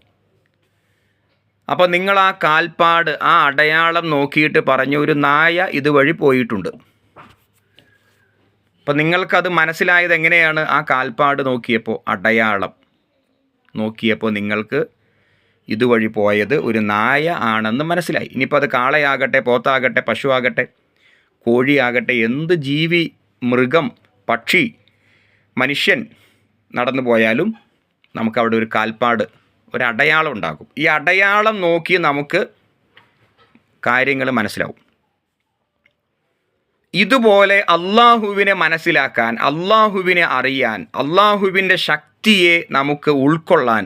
അപ്പോൾ നിങ്ങൾ ആ കാൽപ്പാട്, ആ അടയാളം നോക്കിയിട്ട് പറഞ്ഞു, ഒരു നായ ഇതുവഴി പോയിട്ടുണ്ട്. അപ്പം നിങ്ങൾക്കത് മനസ്സിലായത് എങ്ങനെയാണ്? ആ കാൽപ്പാട് നോക്കിയപ്പോൾ, അടയാളം നോക്കിയപ്പോൾ നിങ്ങൾക്ക് ഇതുവഴി പോയത് ഒരു നായ ആണെന്ന് മനസ്സിലായി. ഇനിയിപ്പോൾ അത് കാളയാകട്ടെ, പോത്താകട്ടെ, പശുവാകട്ടെ, കോഴിയാകട്ടെ, എന്ത് ജീവി, മൃഗം, പക്ഷി, മനുഷ്യൻ നടന്നു പോയാലും നമുക്കവിടെ ഒരു കാൽപ്പാട്, ഒരു അടയാളം ഉണ്ടാകും. ഈ അടയാളം നോക്കി നമുക്ക് കാര്യങ്ങൾ മനസ്സിലാവും. ഇതുപോലെ അള്ളാഹുവിനെ മനസ്സിലാക്കാൻ, അള്ളാഹുവിനെ അറിയാൻ, അള്ളാഹുവിൻ്റെ ശക്തിയെ നമുക്ക് ഉൾക്കൊള്ളാൻ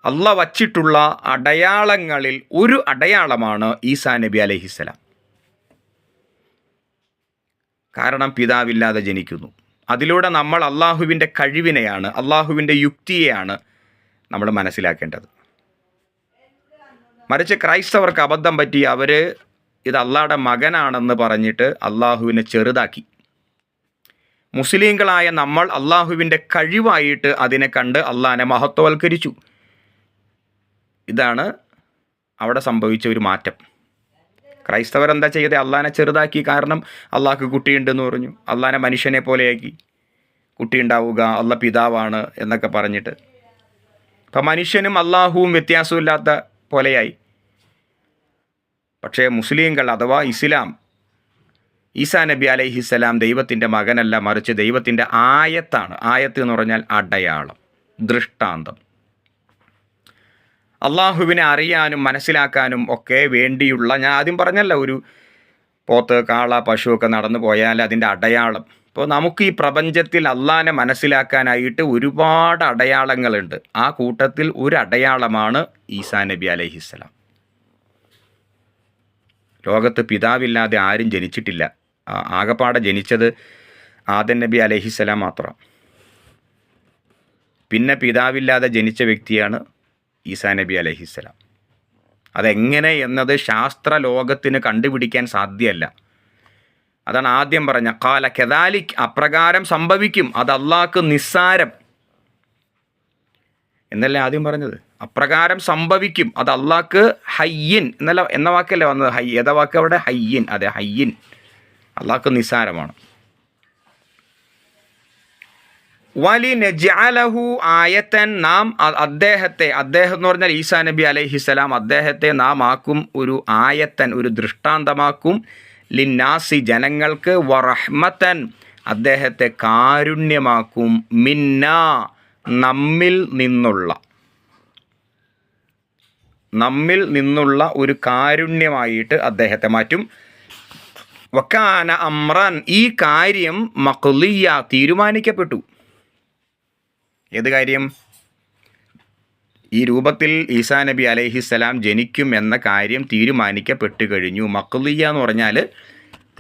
അള്ളാഹ് വച്ചിട്ടുള്ള അടയാളങ്ങളിൽ ഒരു അടയാളമാണ് ഈസാ നബി അലൈഹിസ്സലാം. കാരണം പിതാവില്ലാതെ ജനിക്കുന്നു. അതിലൂടെ നമ്മൾ അള്ളാഹുവിൻ്റെ കഴിവിനെയാണ്, അള്ളാഹുവിൻ്റെ യുക്തിയെയാണ് നമ്മൾ മനസ്സിലാക്കേണ്ടത്. മറിച്ച് ക്രൈസ്തവർക്ക് അബദ്ധം പറ്റി, അവർ ഇത് അള്ളാഹുടെ മകനാണെന്ന് പറഞ്ഞിട്ട് അള്ളാഹുവിനെ ചെറുതാക്കി. മുസ്ലിങ്ങളായ നമ്മൾ അള്ളാഹുവിൻ്റെ കഴിവായിട്ട് അതിനെ കണ്ട് അള്ളാഹിനെ മഹത്വവൽക്കരിച്ചു. ഇതാണ് അവിടെ സംഭവിച്ച ഒരു മാറ്റം. ക്രൈസ്തവർ എന്താ ചെയ്തത്? അള്ളാഹിനെ ചെറുതാക്കി. കാരണം അള്ളാഹ്ക്ക് കുട്ടിയുണ്ടെന്ന് പറഞ്ഞു, അള്ളാഹിനെ മനുഷ്യനെ പോലെയാക്കി. കുട്ടി ഉണ്ടാവുക, അള്ളാഹ് പിതാവാണ് എന്നൊക്കെ പറഞ്ഞിട്ട്. അപ്പം മനുഷ്യനും അള്ളാഹുവും വ്യത്യാസമില്ലാത്ത പോലെയായി. പക്ഷേ മുസ്ലിങ്ങൾ അഥവാ ഇസ്ലാം, ഈസാ നബി അലൈഹിസ്സലാം ദൈവത്തിൻ്റെ മകനല്ല, മറിച്ച് ദൈവത്തിൻ്റെ ആയത്താണ്. ആയത്ത് എന്ന് പറഞ്ഞാൽ അടയാളം, ദൃഷ്ടാന്തം. അള്ളാഹുവിനെ അറിയാനും മനസ്സിലാക്കാനും ഒക്കെ വേണ്ടിയുള്ള, ഞാൻ ആദ്യം പറഞ്ഞല്ലോ, ഒരു പോത്ത്, കാള, പശുവൊക്കെ നടന്നു പോയാൽ അതിൻ്റെ അടയാളം. ഇപ്പോൾ നമുക്ക് ഈ പ്രപഞ്ചത്തിൽ അള്ളാഹിനെ മനസ്സിലാക്കാനായിട്ട് ഒരുപാട് അടയാളങ്ങളുണ്ട്. ആ കൂട്ടത്തിൽ ഒരു അടയാളമാണ് ഈസാ നബി അലൈഹിസ്സലാം. ലോകത്ത് പിതാവില്ലാതെ ആരും ജനിച്ചിട്ടില്ല. ആകപ്പാടെ ജനിച്ചത് ആദം നബി അലൈഹിസ്സലാം മാത്രം. പിന്നെ പിതാവില്ലാതെ ജനിച്ച വ്യക്തിയാണ് ഈസാ നബി അലൈഹിസ്സലാം. അതെങ്ങനെ എന്നത് ശാസ്ത്ര ലോകത്തിന് കണ്ടുപിടിക്കാൻ സാധ്യമല്ല. അതാണ് ആദ്യം പറഞ്ഞ ഖാല കദാലിക്, അപ്രകാരം സംഭവിക്കും, അത് അള്ളാഹ്ക്ക് നിസ്സാരം എന്നല്ലേ ആദ്യം പറഞ്ഞത്. അപ്രകാരം സംഭവിക്കും, അത് അള്ളാഹ്ക്ക് ഹയ്യിൻ എന്ന വാക്കല്ലേ വന്നത്? ഏതാ വാക്ക് അവിടെ? ഹയ്യിൻ. അതെ, ഹയ്യിൻ, അള്ളാഹ്ക്ക് നിസ്സാരമാണ്. വലി നജ്അലഹു ആയത്തൻ, നാം അദ്ദേഹത്തെ, അദ്ദേഹം എന്ന് പറഞ്ഞാൽ ഈസാ നബി അലൈഹിസ്സലാം, അദ്ദേഹത്തെ നാം ആക്കും ഒരു ആയത്തൻ, ഒരു ദൃഷ്ടാന്തമാക്കും, ലിന്നാസി, ജനങ്ങൾക്ക്, വറഹ്മത്തൻ, അദ്ദേഹത്തെ കാരുണ്യമാക്കും, മിന്ന, നമ്മിൽ നിന്നുള്ള ഒരു കാരുണ്യമായിട്ട് അദ്ദേഹത്തെ മാറ്റും. വക്കാന അമ്രൻ, ഈ കാര്യം മഖ്ലിയ, തീരുമാനിക്കപ്പെട്ടു. ഏത് കാര്യം? ഈ രൂപത്തിൽ ഈസാ നബി അലൈഹിസ്സലാം ജനിക്കും എന്ന കാര്യം തീരുമാനിക്കപ്പെട്ടു കഴിഞ്ഞു. മഖ്ലിയ എന്ന് പറഞ്ഞാൽ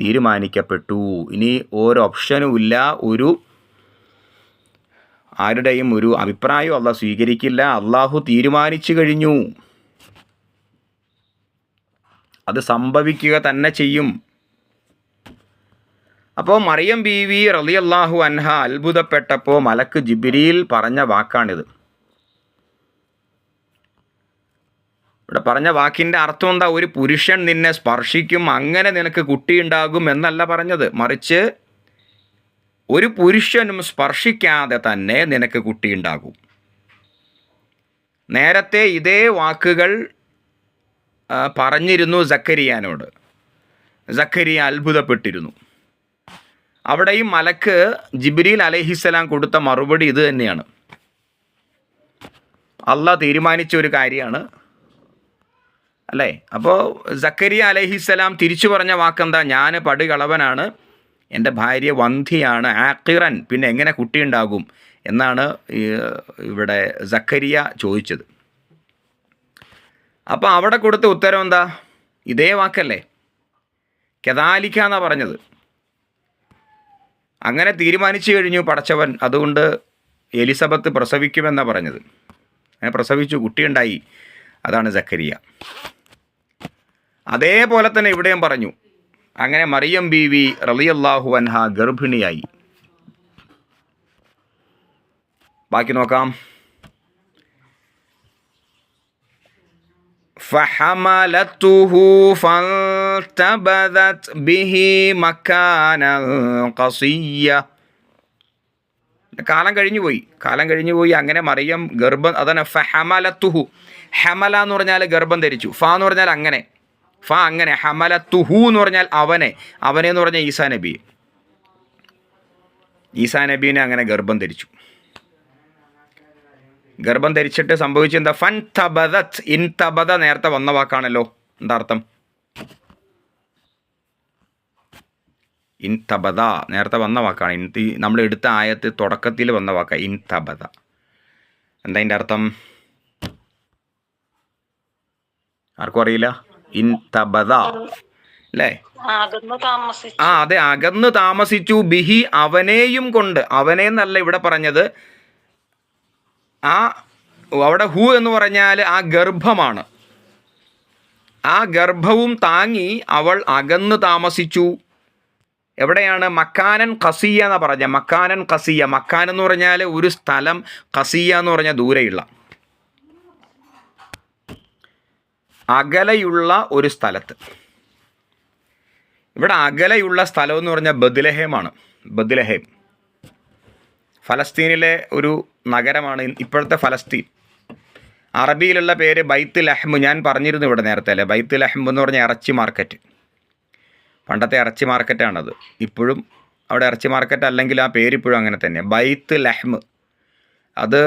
തീരുമാനിക്കപ്പെട്ടു. ഇനി ഒരു ഓപ്ഷനും ഇല്ല, ആരുടെയും ഒരു അഭിപ്രായം അള്ളാഹ് സ്വീകരിക്കില്ല. അള്ളാഹു തീരുമാനിച്ചു കഴിഞ്ഞു, അത് സംഭവിക്കുക തന്നെ ചെയ്യും. അപ്പോൾ മറിയം ബീവി റളിയല്ലാഹു അൻഹ അത്ഭുതപ്പെട്ടപ്പോൾ മലക്ക് ജിബ്രീൽ പറഞ്ഞ വാക്കാണിത്. ഇവിടെ പറഞ്ഞ വാക്കിൻ്റെ അർത്ഥം എന്താ? ഒരു പുരുഷൻ നിന്നെ സ്പർശിക്കും, അങ്ങനെ നിനക്ക് കുട്ടിയുണ്ടാകും എന്നല്ല പറഞ്ഞത്. മറിച്ച് ഒരു പുരുഷനും സ്പർശിക്കാതെ തന്നെ നിനക്ക് കുട്ടിയുണ്ടാകും. നേരത്തെ ഇതേ വാക്കുകൾ പറഞ്ഞിരുന്നു സക്കരിയാനോട്. സക്കരിയ അത്ഭുതപ്പെട്ടിരുന്നു. അവിടെയും മലക്ക് ജിബ്രീൽ അലൈഹിസ്സലാം കൊടുത്ത മറുപടി ഇത് തന്നെയാണ്. അള്ളാഹ് തീരുമാനിച്ച ഒരു കാര്യമാണ്, അല്ലേ? അപ്പോൾ സക്കരിയ അലൈഹിസ്സലാം തിരിച്ചു പറഞ്ഞ വാക്കെന്താ? ഞാൻ പടുകളവനാണ്, എൻ്റെ ഭാര്യ വന്ധ്യയാണ്, ആഖിറൻ, പിന്നെ എങ്ങനെ കുട്ടിയുണ്ടാകും എന്നാണ് ഇവിടെ സക്കരിയ ചോദിച്ചത്. അപ്പോൾ അവിടെ കൊടുത്ത ഉത്തരം എന്താ? ഇതേ വാക്കല്ലേ, കദാലിക എന്നാണ് പറഞ്ഞത്. അങ്ങനെ തീരുമാനിച്ചു കഴിഞ്ഞു പടച്ചവൻ, അതുകൊണ്ട് എലിസബത്ത് പ്രസവിക്കുമെന്നാണ് പറഞ്ഞത്. അങ്ങനെ പ്രസവിച്ചു, കുട്ടിയുണ്ടായി, അതാണ് സക്കരിയ. അതേപോലെ തന്നെ ഇവിടെയും പറഞ്ഞു. അങ്ങനെ മറിയം ബീവി റളിയല്ലാഹു അൻഹ ഗർഭിണിയായി. ബാക്കി നോക്കാം. ഫഹമലതുഹു ഫൽതബദത് ബിഹി മക്കാനൻ ഖസിയ്യ. കാലം കഴിഞ്ഞു പോയി. അങ്ങനെ മറിയം ഗർഭം, അതാണ് ഫഹമലത്തുഹു. ഹമല എന്ന് പറഞ്ഞാൽ ഗർഭം ധരിച്ചു, ഫ എന്ന് പറഞ്ഞാൽ അങ്ങനെ, അങ്ങനെ. ഹമലത്തുഹു എന്ന് പറഞ്ഞാൽ അവനെ എന്ന് പറഞ്ഞാൽ ഈസാ നബീനെ അങ്ങനെ ഗർഭം ധരിച്ചു. ഗർഭം ധരിച്ചിട്ട് സംഭവിച്ചെന്താ? ഫൻ തബദത്. ഇൻ തബദ നേരത്തെ വന്ന വാക്കാണല്ലോ. എന്താ അർത്ഥം? ഇൻ തബദ നേരത്തെ വന്ന വാക്കാണ്. നമ്മൾ എടുത്ത ആയത്ത് തുടക്കത്തിൽ വന്ന വാക്കാണ് ഇൻ തബദ. എന്താ അതിൻ്റെ അർത്ഥം? ആർക്കും അറിയില്ല. ഇൻ തബദ അല്ലേ? അതെ, അകന്ന് താമസിച്ചു. ബിഹി അവനെയും കൊണ്ട്. അവനെന്നല്ല ഇവിടെ പറഞ്ഞത്, അവിടെ ഹു എന്ന് പറഞ്ഞാൽ ആ ഗർഭമാണ്. ആ ഗർഭവും താങ്ങി അവൾ അകന്ന് താമസിച്ചു. എവിടെയാണ്? മക്കാനൻ ഖസിയ എന്നാണ് പറഞ്ഞത്. മക്കാനൻ ഖസിയ. മക്കാൻ എന്ന് പറഞ്ഞാൽ ഒരു സ്ഥലം, ഖസിയ എന്ന് പറഞ്ഞാൽ ദൂരെയുള്ള, അകലെയുള്ള ഒരു സ്ഥലത്ത്. ഇവിടെ അകലെയുള്ള സ്ഥലം എന്ന് പറഞ്ഞാൽ ബദ്ലഹേമാണ്. ബദ്ലഹേം ഫലസ്തീനിലെ ഒരു നഗരമാണ് ഇപ്പോഴത്തെ ഫലസ്തീൻ. അറബിയിലുള്ള പേര് ബൈത്തുൽ ലഹ്മ്. ഞാൻ പറഞ്ഞിരുന്നു ഇവിടെ നേരത്തെ അല്ലേ, ബൈത്തുൽ ലഹ്മ് എന്ന് പറഞ്ഞാൽ ഇറച്ചി മാർക്കറ്റ്. പണ്ടത്തെ ഇറച്ചി മാർക്കറ്റാണത്. ഇപ്പോഴും അവിടെ ഇറച്ചി മാർക്കറ്റ് അല്ലെങ്കിൽ ആ പേരിപ്പോഴും അങ്ങനെ തന്നെ, ബൈത്തുൽ ലഹ്മ്. അത്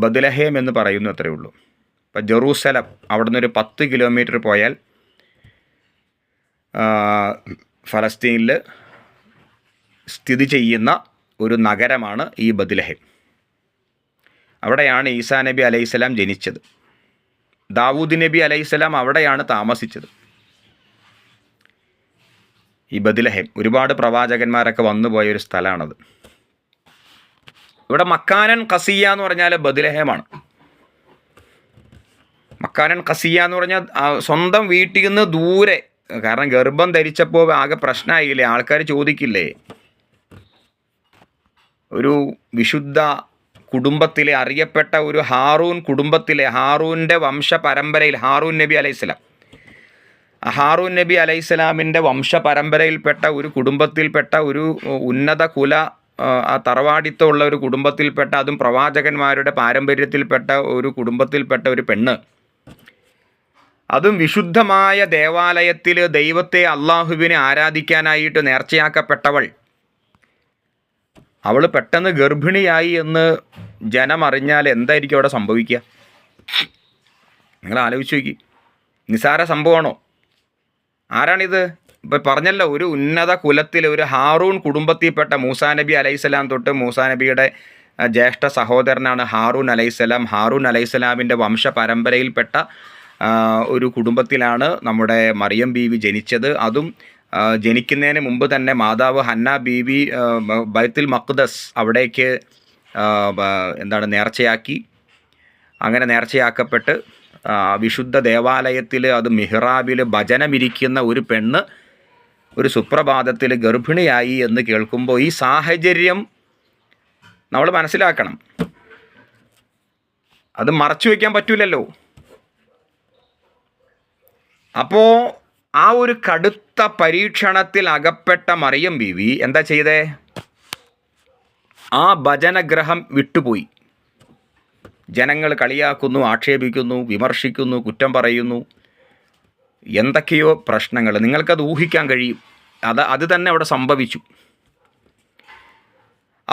ബദ്ലഹേം എന്ന് പറയുന്നു, അത്രയേ ഉള്ളൂ. ഇപ്പോൾ ജെറൂസലം അവിടെ നിന്നൊരു 10 കിലോമീറ്റർ പോയാൽ ഫലസ്തീനിൽ സ്ഥിതി ചെയ്യുന്ന ഒരു നഗരമാണ് ഈ ബദ്ലഹേം. അവിടെയാണ് ഈസാ നബി അലൈഹിസ്സലാം ജനിച്ചത്. ദാവൂദ് നബി അലൈഹിസ്സലാം അവിടെയാണ് താമസിച്ചത്, ഈ ബദ്ലഹേം. ഒരുപാട് പ്രവാചകന്മാരൊക്കെ വന്നു പോയ ഒരു സ്ഥലമാണത്. ഇവിടെ മക്കാനൻ ഖസിയ എന്ന് പറഞ്ഞാൽ ബദ്ലഹേമാണ്. മക്കാനൻ ഖസിയ എന്ന് പറഞ്ഞാൽ സ്വന്തം വീട്ടിൽ നിന്ന് ദൂരെ. കാരണം ഗർഭം ധരിച്ചപ്പോൾ ആകെ പ്രശ്നമായില്ലേ, ആൾക്കാർ ചോദിക്കില്ലേ. ഒരു വിശുദ്ധ കുടുംബത്തിലെ അറിയപ്പെട്ട ഒരു ഹാറൂൻ കുടുംബത്തിലെ, ഹാറൂൻ്റെ വംശപരമ്പരയിൽ, ഹാറൂൻ നബി അലൈഹിസ്സലാം, ഹാറൂൻ നബി അലൈഹിസ്സലാമിൻ്റെ വംശപരമ്പരയിൽപ്പെട്ട ഒരു കുടുംബത്തിൽപ്പെട്ട ഒരു ഉന്നത കുല, ആ തറവാടിത്തമുള്ള ഒരു കുടുംബത്തിൽപ്പെട്ട, അതും പ്രവാചകന്മാരുടെ പാരമ്പര്യത്തിൽപ്പെട്ട ഒരു കുടുംബത്തിൽപ്പെട്ട ഒരു പെണ്ണ്, അതും വിശുദ്ധമായ ദേവാലയത്തിൽ ദൈവത്തെ, അള്ളാഹുവിനെ ആരാധിക്കാനായിട്ട് നേർച്ചയാക്കപ്പെട്ടവൾ, അവൾ പെട്ടെന്ന് ഗർഭിണിയായി എന്ന് ജനം അറിഞ്ഞാൽ എന്തായിരിക്കും അവിടെ സംഭവിക്കുക? നിങ്ങൾ ആലോചിച്ച് നോക്കി. നിസാര സംഭവമാണോ? ആരാണിത്? ഇപ്പം പറഞ്ഞല്ലോ, ഒരു ഉന്നത കുലത്തിൽ, ഒരു ഹാറൂൺ കുടുംബത്തിൽപ്പെട്ട മൂസാ നബി അലൈഹിസ്സലാം തൊട്ട് മൂസാ നബിയുടെ ജ്യേഷ്ഠ സഹോദരനാണ് ഹാറൂൻ അലൈഹിസ്സലാം. ഹാറൂൻ അലൈഹിസ്സലാമിൻ്റെ വംശപരമ്പരയിൽപ്പെട്ട ഒരു കുടുംബത്തിലാണ് നമ്മുടെ മറിയം ബീവി ജനിച്ചത്. അതും ജനിക്കുന്നതിന് മുമ്പ് തന്നെ മാതാവ് ഹന്ന ബീവി ബൈത്തുൽ മഖ്ദസ് അവിടേക്ക് നേർച്ചയാക്കി. അങ്ങനെ നേർച്ചയാക്കപ്പെട്ട് വിശുദ്ധ ദേവാലയത്തിൽ, അത് മിഹ്റാബിൽ ഭജനമിരിക്കുന്ന ഒരു പെണ്ണ് ഒരു സുപ്രഭാതത്തിൽ ഗർഭിണിയായി എന്ന് കേൾക്കുമ്പോൾ ഈ സാഹചര്യം നമ്മൾ മനസ്സിലാക്കണം. അത് മറച്ചു വയ്ക്കാൻ പറ്റൂലല്ലോ. അപ്പോൾ ആ ഒരു കടുത്ത പരീക്ഷണത്തിൽ അകപ്പെട്ട മറിയം ബീവി എന്താ ചെയ്തേ? ആ ഭജനഗ്രഹം വിട്ടുപോയി. ജനങ്ങൾ കളിയാക്കുന്നു, ആക്ഷേപിക്കുന്നു, വിമർശിക്കുന്നു, കുറ്റം പറയുന്നു, എന്തൊക്കെയോ പ്രശ്നങ്ങൾ. നിങ്ങൾക്കത് ഊഹിക്കാൻ കഴിയും. അത് തന്നെ അവിടെ സംഭവിച്ചു.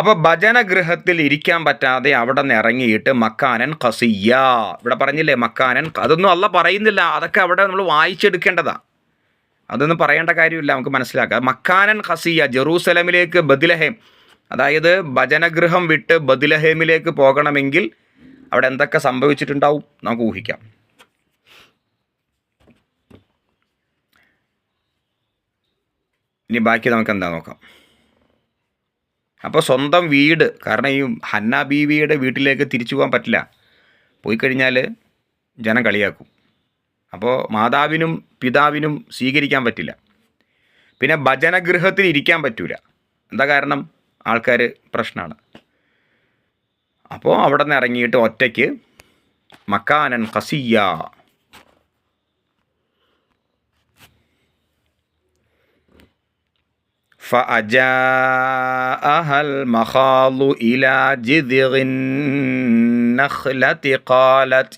അപ്പോൾ ഭജനഗൃഹത്തിൽ ഇരിക്കാൻ പറ്റാതെ അവിടെ നിന്ന് ഇറങ്ങിയിട്ട് മക്കാനൻ ഖസിയ്യ, ഇവിടെ പറഞ്ഞില്ലേ മക്കാനൻ, അതൊന്നും അല്ല പറയുന്നില്ല, അതൊക്കെ അവിടെ നമ്മൾ വായിച്ചെടുക്കേണ്ടതാണ്, അതൊന്നും പറയേണ്ട കാര്യമില്ല, നമുക്ക് മനസ്സിലാക്കാം. മക്കാനൻ ഖസിയ്യ, ജെറൂസലമിലേക്ക് ബദ്ലഹേം, അതായത് ഭജനഗൃഹം വിട്ട് ബദ്ലഹേമിലേക്ക് പോകണമെങ്കിൽ അവിടെ എന്തൊക്കെ സംഭവിച്ചിട്ടുണ്ടാവും നമുക്ക് ഊഹിക്കാം. ഇനി ബാക്കി നമുക്ക് എന്താ നോക്കാം. അപ്പോൾ സ്വന്തം വീട്, കാരണം ഈ ഹന്ന ബീവിയുടെ വീട്ടിലേക്ക് തിരിച്ചു പോകാൻ പറ്റില്ല, പോയി കഴിഞ്ഞാൽ ജനം കളിയാക്കും. അപ്പോൾ മാതാവിനും പിതാവിനും സ്വീകരിക്കാൻ പറ്റില്ല. പിന്നെ ഭജനഗൃഹത്തിൽ ഇരിക്കാൻ പറ്റൂല, എന്താ കാരണം, ആൾക്കാർ പ്രശ്നമാണ്. അപ്പോൾ അവിടെ നിന്ന് ഇറങ്ങിയിട്ട് ഒറ്റയ്ക്ക് മക്കാനൻ ഖസിയ്യ, فأجاءها المخاض إلى جذع النخلة قالت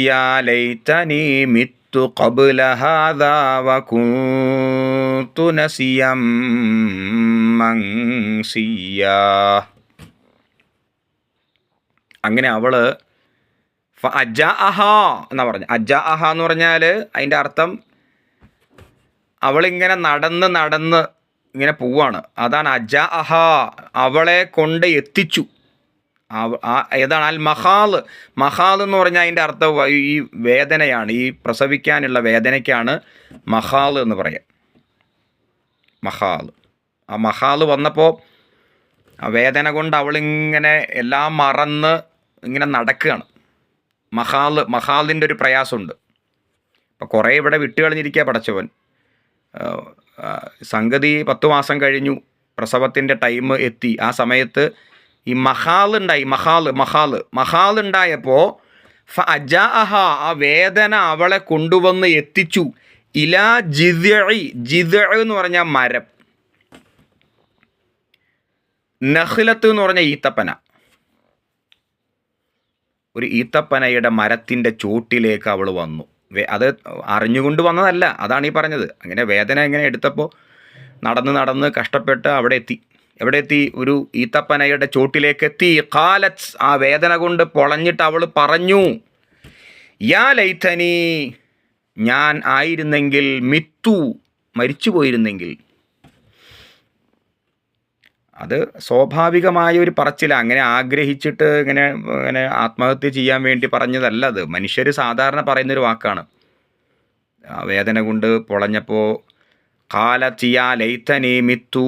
يا ليتني مت قبل هذا وكنت نسيا منسيا. അങ്ങനെ അവള് അജാഅഹ എന്നാ പറഞ്ഞു. അജാഅഹ എന്ന് പറഞ്ഞാൽ അതിൻ്റെ അർത്ഥം അവളിങ്ങനെ നടന്ന് ഇങ്ങനെ പോവാണ്, അതാണ് അജാഅഹ, അവളെ കൊണ്ട് എത്തിച്ചു. ഏതാണ് അൽ മഹാല്, മഹാൽ എന്ന് പറഞ്ഞാൽ അതിൻ്റെ അർത്ഥം ഈ വേദനയാണ്, ഈ പ്രസവിക്കാനുള്ള വേദനയ്ക്കാണ് മഹാൽ എന്ന് പറയാം. മഹാൽ, ആ മഹാൽ വന്നപ്പോൾ ആ വേദന കൊണ്ട് അവളിങ്ങനെ എല്ലാം മറന്ന് ഇങ്ങനെ നടക്കുകയാണ്. മഹാലിൻ്റെ ഒരു പ്രയാസമുണ്ട്. അപ്പോൾ കുറേ ഇവിടെ വിട്ടുകളഞ്ഞിരിക്കുക പടച്ചവൻ. സംഗതി 10 മാസം കഴിഞ്ഞു, പ്രസവത്തിൻ്റെ ടൈം എത്തി. ആ സമയത്ത് ഈ മഹാൽ ഉണ്ടായപ്പോൾ ഫഅജാഅഹ, ആ വേദന അവളെ കൊണ്ടുവന്ന് എത്തിച്ചു. ഇലാ ജിദ്ഇ, ജിദ്ഇ എന്ന് പറഞ്ഞാൽ മരം, നഖ്ലത്ത് എന്ന് പറഞ്ഞാൽ ഈത്തപ്പന, ഒരു ഈത്തപ്പനയുടെ മരത്തിൻ്റെ ചോട്ടിലേക്ക് അവൾ വന്നു. അത് അറിഞ്ഞുകൊണ്ട് വന്നതല്ല, അതാണ് ഈ പറഞ്ഞത്. അങ്ങനെ വേദന ഇങ്ങനെ എടുത്തപ്പോൾ നടന്ന് കഷ്ടപ്പെട്ട് അവിടെ എത്തി. എവിടെ എത്തി? ഒരു ഈത്തപ്പനയുടെ ചോട്ടിലേക്ക് എത്തി. ഖാലത്ത്, ആ വേദന കൊണ്ട് പൊളഞ്ഞിട്ട് അവൾ പറഞ്ഞു, യാ ലൈതനി, ഞാൻ ആയിരുന്നെങ്കിൽ, മിത്തു, മരിച്ചു പോയിരുന്നെങ്കിൽ. അത് സ്വാഭാവികമായ ഒരു പറച്ചില, അങ്ങനെ ആഗ്രഹിച്ചിട്ട് ഇങ്ങനെ ആത്മഹത്യ ചെയ്യാൻ വേണ്ടി പറഞ്ഞതല്ല. അത് മനുഷ്യർ സാധാരണ പറയുന്നൊരു വാക്കാണ്. വേദന കൊണ്ട് പൊളഞ്ഞപ്പോൾ ഖാലത്ത് യാ ലൈതനി മിത്തു,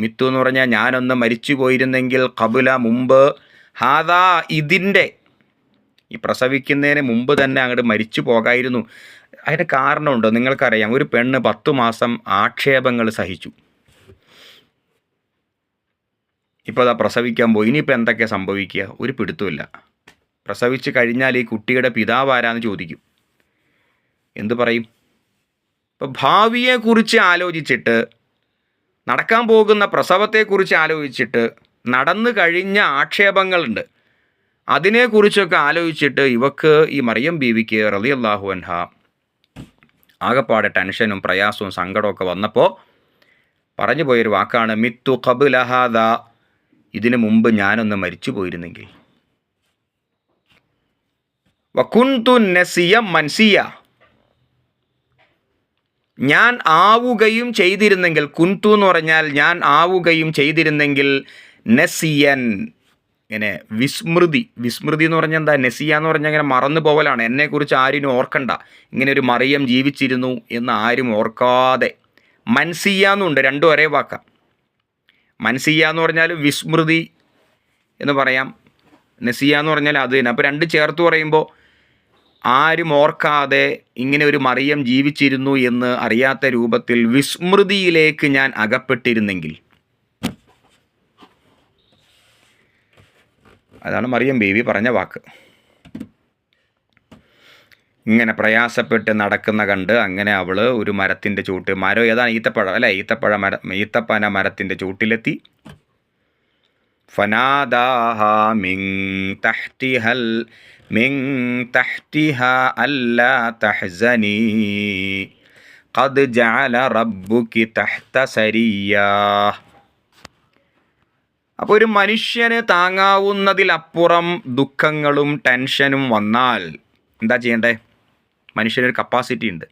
മിത്തു എന്ന് പറഞ്ഞാൽ ഞാനൊന്ന് മരിച്ചു പോയിരുന്നെങ്കിൽ, ഖബുല, മുമ്പ്, ഹാദാ, ഇതിൻ്റെ, ഈ പ്രസവിക്കുന്നതിന് മുമ്പ് തന്നെ അങ്ങോട്ട് മരിച്ചു പോകായിരുന്നു. അതിൻ്റെ കാരണമുണ്ടോ നിങ്ങൾക്കറിയാം. ഒരു പെണ്ണ് 10 മാസം ആക്ഷേപങ്ങൾ സഹിച്ചു, ഇപ്പോൾ അതാ പ്രസവിക്കാൻ പോയി. ഇനിയിപ്പോൾ എന്തൊക്കെ സംഭവിക്കുക, ഒരു പിടുത്തമില്ല. പ്രസവിച്ച് കഴിഞ്ഞാൽ ഈ കുട്ടിയുടെ പിതാവ് ആരാന്ന് ചോദിക്കും, എന്തു പറയും? ഇപ്പോൾ ഭാവിയെക്കുറിച്ച് ആലോചിച്ചിട്ട്, നടക്കാൻ പോകുന്ന പ്രസവത്തെക്കുറിച്ച് ആലോചിച്ചിട്ട്, നടന്നു കഴിഞ്ഞ ആക്ഷേപങ്ങളുണ്ട്, അതിനെക്കുറിച്ചൊക്കെ ആലോചിച്ചിട്ട് ഇവക്ക്, ഈ മറിയം ബീവിക്ക് റളിയല്ലാഹു അൻഹ, ആകപ്പാടെ ടെൻഷനും പ്രയാസവും സങ്കടമൊക്കെ വന്നപ്പോൾ പറഞ്ഞു പോയൊരു വാക്കാണ് മിത്തു ഖബ്ല ഹാദാ, ഇതിനു മുമ്പ് ഞാനൊന്ന് മരിച്ചു പോയിരുന്നെങ്കിൽ. വകുന്തു നസിയ മൻസിയ, ഞാൻ ആവുകയും ചെയ്തിരുന്നെങ്കിൽ. കുന്തു എന്ന് പറഞ്ഞാൽ ഞാൻ ആവുകയും ചെയ്തിരുന്നെങ്കിൽ. നസിയൻ, ഇങ്ങനെ വിസ്മൃതി. വിസ്മൃതി എന്ന് പറഞ്ഞാൽ എന്താ? നസിയ എന്ന് പറഞ്ഞാൽ ഇങ്ങനെ മറന്നു പോകലാണ്. എന്നെക്കുറിച്ച് ആരും ഓർക്കണ്ട, ഇങ്ങനെ ഒരു മറിയം ജീവിച്ചിരുന്നു എന്ന് ആരും ഓർക്കാതെ. മൻസിയ എന്നുണ്ട്, രണ്ടും ഒരേ വാക്കാം. മൻസിയ എന്ന് പറഞ്ഞാൽ വിസ്മൃതി എന്ന് പറയാം, നസിയ എന്ന് പറഞ്ഞാൽ അത് തന്നെ. അപ്പോൾ രണ്ട് ചേർത്ത് പറയുമ്പോൾ ആരും ഓർക്കാതെ ഇങ്ങനെ ഒരു മറിയം ജീവിച്ചിരുന്നു എന്ന് അറിയാത്ത രൂപത്തിൽ വിസ്മൃതിയിലേക്ക് ഞാൻ അകപ്പെട്ടിരുന്നെങ്കിൽ. അതാണ് മറിയം ബീവി പറഞ്ഞ വാക്ക്. ഇങ്ങനെ പ്രയാസപ്പെട്ട് നടക്കുന്ന കണ്ട് അങ്ങനെ അവൾ ഒരു മരത്തിൻ്റെ ചൂട്ട്, മരം ഏതാണ്? ഈത്തപ്പഴം അല്ലേ? ഈത്തപ്പന മരത്തിൻ്റെ ചൂട്ടിലെത്തി. ഫനാദാഹ മിൻ തഹ്തിഹാ അല്ലാ തഹ്സനി ഖദ് ജഅല റബ്ബുകി തഹ്ത സരിയ്യാ. അപ്പോൾ ഒരു മനുഷ്യന് താങ്ങാവുന്നതിലപ്പുറം ദുഃഖങ്ങളും ടെൻഷനും വന്നാൽ എന്താ ചെയ്യണ്ടേ? മനുഷ്യനൊരു കപ്പാസിറ്റി ഉണ്ട്.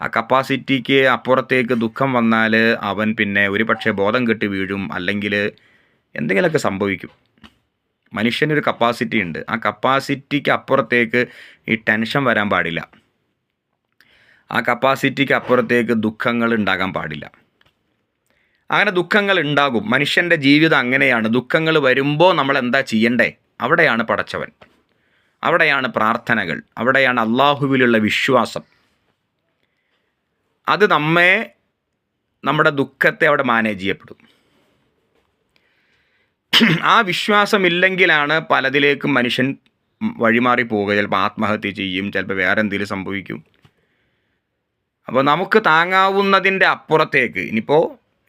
ആ കപ്പാസിറ്റിക്ക് അപ്പുറത്തേക്ക് ദുഃഖം വന്നാൽ അവൻ പിന്നെ ഒരു പക്ഷേ ബോധം കെട്ട് വീഴും, അല്ലെങ്കിൽ എന്തെങ്കിലുമൊക്കെ സംഭവിക്കും. മനുഷ്യനൊരു കപ്പാസിറ്റി ഉണ്ട്. ആ കപ്പാസിറ്റിക്ക് അപ്പുറത്തേക്ക് ഈ ടെൻഷൻ വരാൻ പാടില്ല. ആ കപ്പാസിറ്റിക്ക് അപ്പുറത്തേക്ക് ദുഃഖങ്ങൾ ഉണ്ടാകാൻ പാടില്ല. അങ്ങനെ ദുഃഖങ്ങൾ ഉണ്ടാകും. മനുഷ്യൻ്റെ ജീവിതം അങ്ങനെയാണ്. ദുഃഖങ്ങൾ വരുമ്പോൾ നമ്മൾ എന്താ ചെയ്യണ്ടേ? അവിടെയാണ് പടച്ചവൻ, അവിടെയാണ് പ്രാർത്ഥനകൾ, അവിടെയാണ് അള്ളാഹുവിലുള്ള വിശ്വാസം. അത് നമ്മുടെ ദുഃഖത്തെ അവിടെ മാനേജ് ചെയ്യപ്പെടും. ആ വിശ്വാസമില്ലെങ്കിലാണ് പലതിലേക്കും മനുഷ്യൻ വഴിമാറി പോവുക. ചിലപ്പോൾ ആത്മഹത്യ ചെയ്യും, ചിലപ്പോൾ വേറെ എന്തെങ്കിലും സംഭവിക്കും. അപ്പോൾ നമുക്ക് താങ്ങാവുന്നതിൻ്റെ അപ്പുറത്തേക്ക്, ഇനിയിപ്പോൾ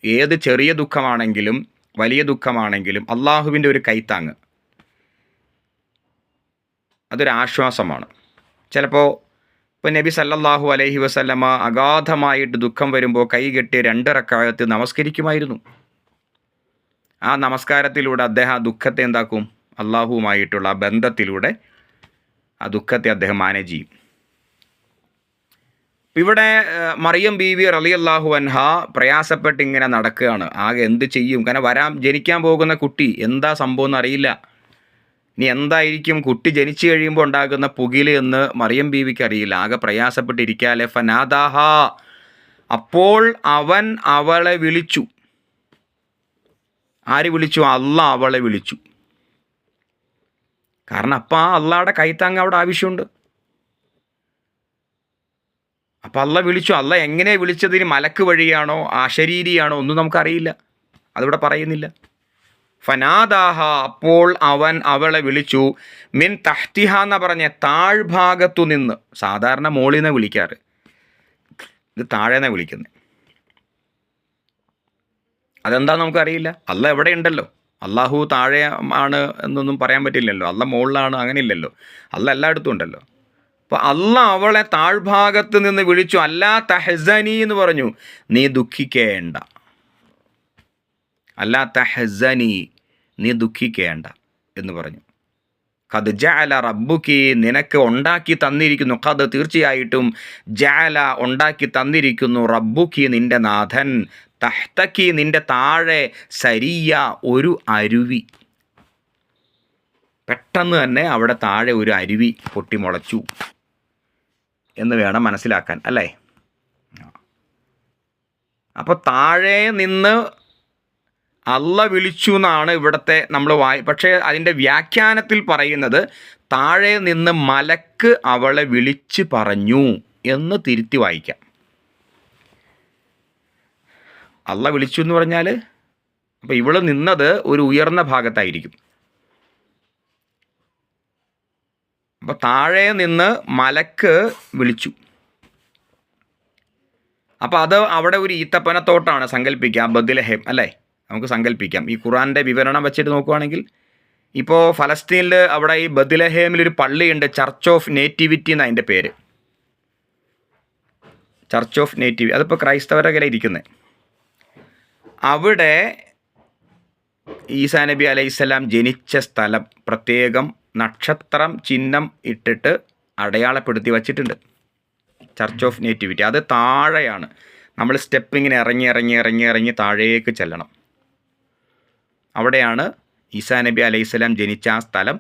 ഏത് ചെറിയ ദുഃഖമാണെങ്കിലും വലിയ ദുഃഖമാണെങ്കിലും അള്ളാഹുവിൻ്റെ ഒരു കൈത്താങ്ങ്, അതൊരാശ്വാസമാണ്. ചിലപ്പോൾ ഇപ്പോൾ നബി സല്ലല്ലാഹു അലൈഹി വസല്ലമ അഗാധമായിട്ട് ദുഃഖം വരുമ്പോൾ കൈകെട്ടി 2 റക്അത്ത് നമസ്കരിക്കുമായിരുന്നു. ആ നമസ്കാരത്തിലൂടെ അദ്ദേഹം ആ ദുഃഖത്തെ എന്താക്കും? അള്ളാഹുവുമായിട്ടുള്ള ആ ബന്ധത്തിലൂടെ ആ ദുഃഖത്തെ അദ്ദേഹം മാനേജ് ചെയ്യും. ഇവിടെ മറിയം ബീവി റളിയല്ലാഹു അൻഹ പ്രയാസപ്പെട്ട് ഇങ്ങനെ നടക്കുകയാണ്. ആകെ എന്ത് ചെയ്യും? കാരണം ജനിക്കാൻ പോകുന്ന കുട്ടി എന്താ സംഭവം എന്നറിയില്ല. ഇനി എന്തായിരിക്കും കുട്ടി ജനിച്ചു കഴിയുമ്പോൾ ഉണ്ടാകുന്ന പുകില് എന്ന് മറിയം ബീവിക്ക് അറിയില്ല. ആകെ പ്രയാസപ്പെട്ടിരിക്കാലെ ഫനാദാഹ, അപ്പോൾ അവൻ അവളെ വിളിച്ചു. ആര് വിളിച്ചു? അള്ളാഹ് അവളെ വിളിച്ചു. കാരണം അപ്പം ആ അള്ളാഹുടെ കൈത്താങ്ങ് അവിടെ ആവശ്യമുണ്ട്. അപ്പം അള്ളാഹ് വിളിച്ചു. അള്ളാഹ് എങ്ങനെ വിളിച്ചതിന് മലക്ക് വഴിയാണോ അശരീരിയാണോ ഒന്നും നമുക്കറിയില്ല, അതിവിടെ പറയുന്നില്ല. ഫനാദാഹ, അപ്പോൾ അവൻ അവളെ വിളിച്ചു. മിൻ തഹ്തിഹ എന്ന് പറഞ്ഞ താഴ്ഭാഗത്തു നിന്ന്. സാധാരണ മോളിൽ നിന്ന് വിളിക്കാറ്, ഇത് താഴേനെ വിളിക്കുന്നത്. അതെന്താ നമുക്കറിയില്ല. അള്ളാഹ് എവിടെ ഉണ്ടല്ലോ. അള്ളാഹു താഴെ ആണ് എന്നൊന്നും പറയാൻ പറ്റില്ലല്ലോ. അള്ളാഹ് മുകളിലാണ്, അങ്ങനെ ഇല്ലല്ലോ. അള്ളാഹ് എല്ലായിടത്തും ഉണ്ടല്ലോ. അപ്പോൾ അള്ളാഹ് അവളെ താഴ്ഭാഗത്ത് നിന്ന് വിളിച്ചു. അല്ലാ തഹ്സനി എന്ന് പറഞ്ഞു, നീ ദുഃഖിക്കേണ്ട. അല്ലാ തഹ്സനി, നീ ദുഃഖിക്കേണ്ട എന്ന് പറഞ്ഞു. ഖദ് ജഅല റബ്ബുക്കി, നിനക്ക് ഉണ്ടാക്കി തന്നിരിക്കുന്നു. ഖദ്, തീർച്ചയായിട്ടും, ജഅല, ഉണ്ടാക്കി തന്നിരിക്കുന്നു, റബ്ബുക്കി, നിന്റെ നാഥൻ, തഹ്തക്കി, നിന്റെ താഴെ, സരിയ, ഒരു അരുവി. പെട്ടെന്ന് തന്നെ അവിടെ താഴെ ഒരു അരുവി പൊട്ടിമുളച്ചു എന്ന് വേണം മനസ്സിലാക്കാൻ, അല്ലേ? അപ്പോൾ താഴെ നിന്ന് അള്ളാഹ് വിളിച്ചു എന്നാണ് ഇവിടുത്തെ നമ്മൾ പക്ഷേ അതിൻ്റെ വ്യാഖ്യാനത്തിൽ പറയുന്നത് താഴെ നിന്ന് മലക്ക് അവളെ വിളിച്ച് പറഞ്ഞു എന്ന് തിരുത്തി വായിക്കാം. അള്ളാഹ് വിളിച്ചു എന്ന് പറഞ്ഞാൽ അപ്പോൾ ഇവൾ നിന്നത് ഒരു ഉയർന്ന ഭാഗത്തായിരിക്കും. അപ്പോൾ താഴെ നിന്ന് മലക്ക് വിളിച്ചു. അപ്പോൾ അത് അവിടെ ഒരു ഈത്തപ്പനത്തോട്ടാണ് സങ്കല്പിക്കുക, ബദ്ലഹേം, അല്ലേ? നമുക്ക് സങ്കല്പിക്കാം. ഈ ഖുർആൻ്റെ വിവരണം വെച്ചിട്ട് നോക്കുകയാണെങ്കിൽ ഇപ്പോൾ ഫലസ്തീനിൽ അവിടെ ഈ ബദ്ലഹേമിലൊരു പള്ളിയുണ്ട്, ചർച്ച് ഓഫ് നേറ്റിവിറ്റി എന്നാണ് അതിൻ്റെ പേര്. ചർച്ച് ഓഫ് നേറ്റിവിറ്റി, അതിപ്പോൾ ക്രൈസ്തവരൊക്കെ ഇരിക്കുന്നത്. അവിടെ ഈസാ നബി അലൈഹിസ്സലാം ജനിച്ച സ്ഥലം പ്രത്യേകം നക്ഷത്രം ചിഹ്നം ഇട്ടിട്ട് അടയാളപ്പെടുത്തി വച്ചിട്ടുണ്ട്. ചർച്ച് ഓഫ് നേറ്റിവിറ്റി അത് താഴെയാണ്. നമ്മൾ സ്റ്റെപ്പ് ഇങ്ങനെ ഇറങ്ങി താഴേക്ക് ചെല്ലണം. അവിടെയാണ് ഈസാ നബി അലൈഹിസ്സലാം ജനിച്ച ആ സ്ഥലം.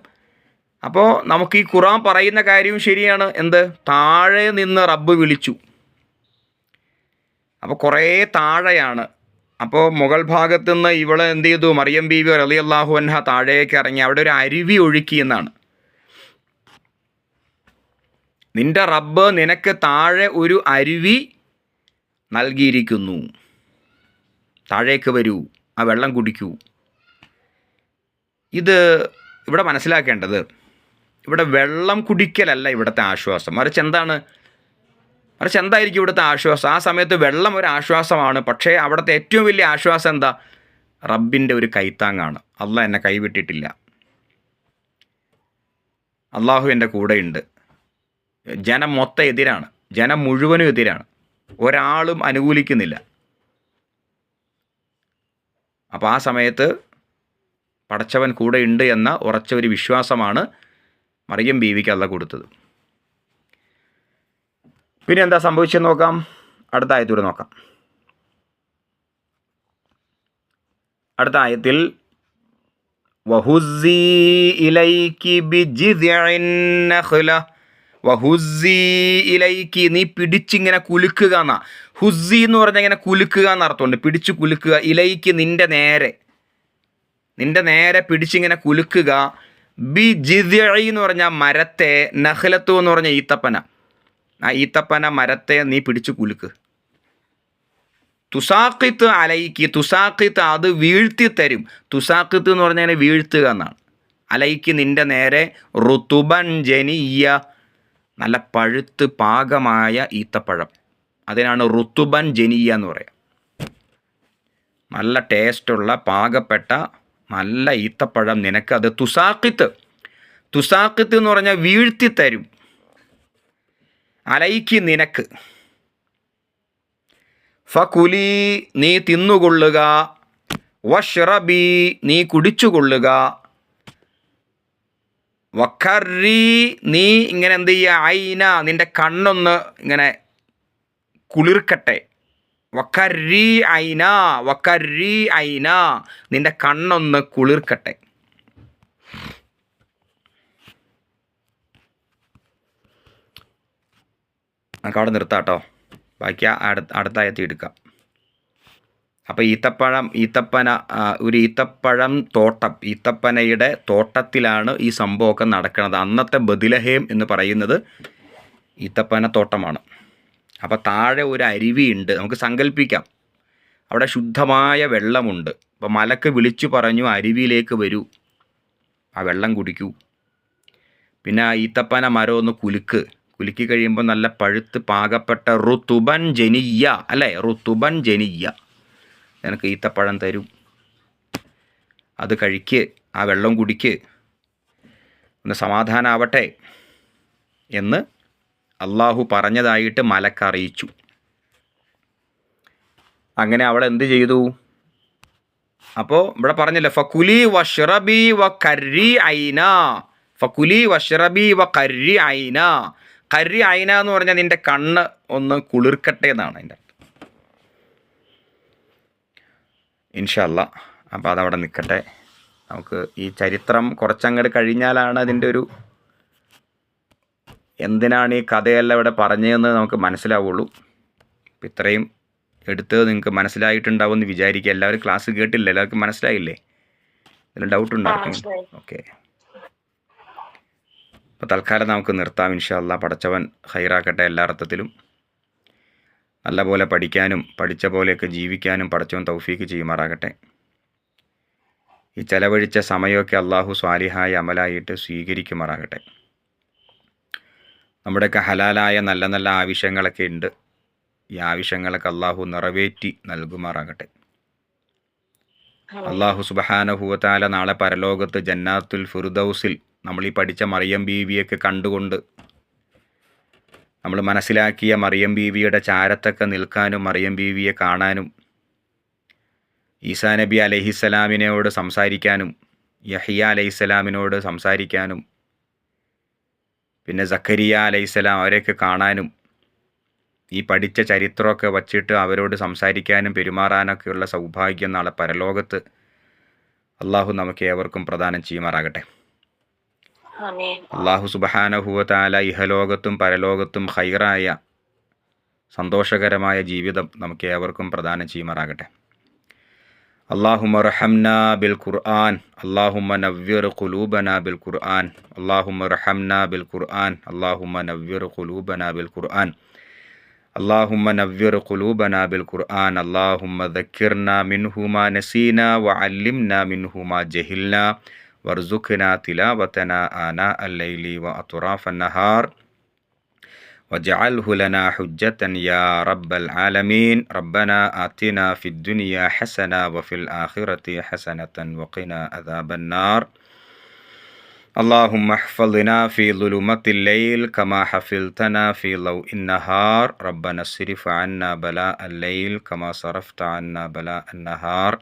അപ്പോൾ നമുക്ക് ഈ ഖുർആൻ പറയുന്ന കാര്യവും ശരിയാണ്. എന്ത്? താഴെ നിന്ന് റബ്ബ് വിളിച്ചു. അപ്പോൾ കുറേ താഴെയാണ്. അപ്പോൾ മുകൾ ഭാഗത്തു നിന്ന് ഇവളെ എന്ത് ചെയ്തു? മറിയം ബീവി റളിയല്ലാഹു അൻഹ താഴേക്ക് ഇറങ്ങി. അവിടെ ഒരു അരുവി ഒഴുക്കി എന്നാണ്. നിന്റെ റബ്ബ് നിനക്ക് താഴെ ഒരു അരുവി നൽകിയിരിക്കുന്നു, താഴേക്ക് വരൂ, ആ വെള്ളം കുടിക്കൂ. ഇത് ഇവിടെ മനസ്സിലാക്കേണ്ടത്, ഇവിടെ വെള്ളം കുടിക്കലല്ല ഇവിടുത്തെ ആശ്വാസം. മറിച്ച് എന്തായിരിക്കും ഇവിടുത്തെ ആശ്വാസം? ആ സമയത്ത് വെള്ളം ഒരു ആശ്വാസമാണ്. പക്ഷേ അവിടുത്തെ ഏറ്റവും വലിയ ആശ്വാസം എന്താ? റബ്ബിൻ്റെ ഒരു കൈത്താങ്ങാണ്. അള്ളാഹ് എന്നെ കൈവിട്ടിട്ടില്ല, അള്ളാഹു എൻ്റെ കൂടെയുണ്ട്. ജനം മൊത്തം എതിരാണ്, ജനം മുഴുവനും എതിരാണ്. ഒരാളും അനുകൂലിക്കുന്നില്ല. അപ്പോൾ ആ സമയത്ത് പടച്ചവൻ കൂടെ ഉണ്ട് എന്ന ഉറച്ച ഒരു വിശ്വാസമാണ് മറിയം ബീവിക്ക് അള്ളാഹ് കൊടുത്തത്. പിന്നെ എന്താ സംഭവിച്ചെന്ന് നോക്കാം. അടുത്ത ആയത്തൂടെ നോക്കാം. അടുത്ത ആയത്തിൽ വഹുസ്സി ഇലൈക്കി ബിജിദ്ഇൻ നഖ്ല, വഹുസ്സി ഇലൈക്കി, നീ പിടിച്ചിങ്ങനെ കുലുക്കുക എന്നാ. ഹുസ്സി എന്ന് പറഞ്ഞാൽ ഇങ്ങനെ കുലുക്കുക എന്നർത്ഥമുണ്ട്, പിടിച്ച് കുലുക്കുക. ഇലൈക്ക് നിൻ്റെ നേരെ പിടിച്ചിങ്ങനെ കുലുക്കുക. ബിജിദ്ഇ എന്ന് പറഞ്ഞാൽ മരത്തെ, നഖ്ലത്തു എന്ന് പറഞ്ഞാൽ ഈത്തപ്പന, ആ ഈത്തപ്പന മരത്തെ നീ പിടിച്ച് കുലുക്ക്. തുസാഖിത്ത് അലൈക്ക്, തുസാഖിത്ത് അത് വീഴ്ത്തി തരും. തുസാഖിത്ത് എന്ന് പറഞ്ഞാൽ വീഴ്ത്തുക എന്നാണ്. അലൈക്ക് നിൻ്റെ നേരെ റുതുബൻ ജനിയ, നല്ല പഴുത്ത് പാകമായ ഈത്തപ്പഴം, അതിനാണ് റുതുബൻ ജനിയ എന്ന് പറയുക. നല്ല ടേസ്റ്റുള്ള പാകപ്പെട്ട നല്ല ഈത്തപ്പഴം നിനക്ക് അത് തുസാഖിത്ത് എന്ന് പറഞ്ഞാൽ വീഴ്ത്തി തരും. അലൈക്ക് നിനക്ക്. ഫകുലി നീ തിന്നുകൊള്ളുക, വഷ്റബി നീ കുടിച്ചുകൊള്ളുക, വഖർരി നീ ഇങ്ങനെ എന്ത് ചെയ്യുക, ഐന നിൻ്റെ കണ്ണൊന്ന് ഇങ്ങനെ കുളിർക്കട്ടെ. വഖർരി ഐന നിൻ്റെ കണ്ണൊന്ന് കുളിർക്കട്ടെ. നമുക്ക് അവിടെ നിർത്താം കേട്ടോ, ബാക്കി അടുത്ത ആയത്തിൽ എടുക്കാം. അപ്പോൾ ഒരു ഈത്തപ്പഴം തോട്ടം, ഈത്തപ്പനയുടെ തോട്ടത്തിലാണ് ഈ സംഭവമൊക്കെ നടക്കുന്നത്. അന്നത്തെ ബത്ലഹേം എന്ന് പറയുന്നത് ഈത്തപ്പന തോട്ടമാണ്. അപ്പോൾ താഴെ ഒരു അരുവിയുണ്ട്, നമുക്ക് സങ്കല്പിക്കാം. അവിടെ ശുദ്ധമായ വെള്ളമുണ്ട്. അപ്പോൾ മലക്ക് വിളിച്ചു പറഞ്ഞു, അരുവിയിലേക്ക് വരൂ, ആ വെള്ളം കുടിക്കൂ. പിന്നെ ആ ഈത്തപ്പന മരം ഒന്ന് കുലുക്കി കഴിയുമ്പോൾ നല്ല പഴുത്ത് പാകപ്പെട്ട റുതുബൻ ജനിയ, അല്ലേ, റുതുബൻ ജനിയ, നിനക്ക് ഈത്തപ്പഴം തരും, അത് കഴിക്ക്, ആ വെള്ളം കുടിക്ക്, ഒന്ന് സമാധാനാവട്ടെ എന്ന് അള്ളാഹു പറഞ്ഞതായിട്ട് മലക്കറിയിച്ചു. അങ്ങനെ അവൾ എന്ത് ചെയ്തു? അപ്പോൾ ഇവിടെ പറഞ്ഞില്ലേ, ഫകുലി വഷ്റബി വഖർരി ഐന, ഫകുലി വഷ്റബി വഖർരി ഐന. കരി ഐന എന്ന് പറഞ്ഞാൽ നിൻ്റെ കണ്ണ് ഒന്ന് കുളിർക്കട്ടെ എന്നാണ് അതിൻ്റെ അർത്ഥം. ഇൻഷാ അല്ലാ. അപ്പോൾ അതവിടെ നിൽക്കട്ടെ. നമുക്ക് ഈ ചരിത്രം കുറച്ചങ്ങോട്ട് കഴിഞ്ഞാലാണ് അതിൻ്റെ ഒരു എന്തിനാണ് ഈ കഥയെല്ലാം ഇവിടെ പറഞ്ഞതെന്ന് നമുക്ക് മനസ്സിലാവുള്ളൂ. അപ്പം ഇത്രയും എടുത്തത് നിങ്ങൾക്ക് മനസ്സിലായിട്ടുണ്ടാവുമെന്ന് വിചാരിക്കുക. എല്ലാവരും ക്ലാസ് കേട്ടില്ല, എല്ലാവർക്കും മനസ്സിലായില്ലേ? ഇതിൽ ഡൗട്ട് ഉണ്ടാക്കും. ഓക്കെ, അപ്പോൾ തൽക്കാലം നമുക്ക് നിർത്താം. ഇൻഷാ അല്ലാ. പടച്ചവൻ ഖൈറാക്കട്ടെ എല്ലാ അർത്ഥത്തിലും. നല്ലപോലെ പഠിക്കാനും പഠിച്ച പോലെയൊക്കെ ജീവിക്കാനും പടച്ചവൻ തൗഫീക്ക് ചെയ്യുമാറാകട്ടെ. ഈ ചെലവഴിച്ച സമയമൊക്കെ അള്ളാഹു സ്വാലിഹായ അമലായിട്ട് സ്വീകരിക്കുമാറാകട്ടെ. നമ്മുടെയൊക്കെ ഹലാലായ നല്ല നല്ല ആവശ്യങ്ങളൊക്കെ ഉണ്ട്. ഈ ആവശ്യങ്ങളൊക്കെ അള്ളാഹു നിറവേറ്റി നൽകുമാറാകട്ടെ. അള്ളാഹു സുബ്ഹാനഹു വ തആല നാളെ പരലോകത്ത് ജന്നാത്തുൽ ഫിർദൗസിൽ നമ്മൾ ഈ പഠിച്ച മറിയം ബീവിയൊക്കെ കണ്ടുകൊണ്ട് നമ്മൾ മനസ്സിലാക്കിയ മറിയം ബീവിയുടെ ചാരത്തൊക്കെ നിൽക്കാനും മറിയം ബീവിയെ കാണാനും ഈസാ നബി അലൈഹിസ്സലാമിനോട് സംസാരിക്കാനും യഹ്യ അലൈഹിസ്സലാമിനോട് സംസാരിക്കാനും പിന്നെ സക്കരിയ അലൈഹിസ്സലാം അവരെയൊക്കെ കാണാനും ഈ പഠിച്ച ചരിത്രമൊക്കെ വച്ചിട്ട് അവരോട് സംസാരിക്കാനും പെരുമാറാനൊക്കെയുള്ള സൗഭാഗ്യം നാളെ പരലോകത്ത് അള്ളാഹു നമുക്ക് ഏവർക്കും പ്രദാനം ചെയ്യുമാറാകട്ടെ. അള്ളാഹു സുബ്ഹാനഹു വ തആല ഇഹലോകത്തും പരലോകത്തും ഖൈറായ സന്തോഷകരമായ ജീവിതം നമുക്ക് ഏവർക്കും പ്രദാനം ചെയ്യുമാറാകട്ടെ. അല്ലാഹുമ്മ റഹംനാ ബിൽ ഖുർആൻ, അല്ലാഹുമ്മ നവ്വിർ ഖുലൂബനാ ബിൽ ഖുർആൻ, അല്ലാഹുമ്മ റഹംനാ ബിൽ ഖുർആൻ, അല്ലാഹുമ്മ നവ്വിർ ഖുലൂബനാ ബിൽ ഖുർആൻ, അല്ലാഹുമ്മ നവ്വിർ ഖുലൂബനാ ബിൽ ഖുർആൻ, അല്ലാഹുമ്മ ദക്കിർനാ മിൻഹു മാ നസീനാ വഅല്ലിംനാ മിൻഹു മാ ജഹിൽനാ വർസുഖ്നാ തിലാവതനാ ആനാ അൽ-ലൈലി വഅത്റാഫ അൻ-നഹാർ വജഅൽഹു ലനാ ഹുജ്ജതൻ യാ റബ്ബൽ ആലമീൻ. റബ്ബനാ ആതിനാ ഫിദ്ദുനിയാ ഹസന വഫിൽ ആഖിറതി ഹസനതൻ വഖിനാ അദാബന്നാർ. اللهم احفظنا في ظلمات الليل كما حفظتنا في ضوء النهار ربنا اصرف عنا بلاء الليل كما صرفت عنا بلاء النهار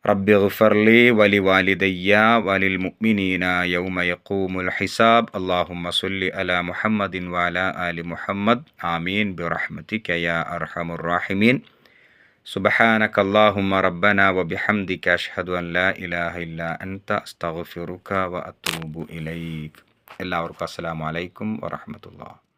رب اغفر لي ولوالدي وللمؤمنين يوم يقوم الحساب اللهم صل على محمد وعلى آل محمد آمين برحمتك يا أرحم الراحمين سبحانك اللهم ربنا وبحمدك أشهد أن لا إله إلا أنت أستغفرك وأتوب إليك. എല്ലാവർക്കും അസ്സലാമു അലൈക്കും വറഹ്മത്തുള്ളാഹി.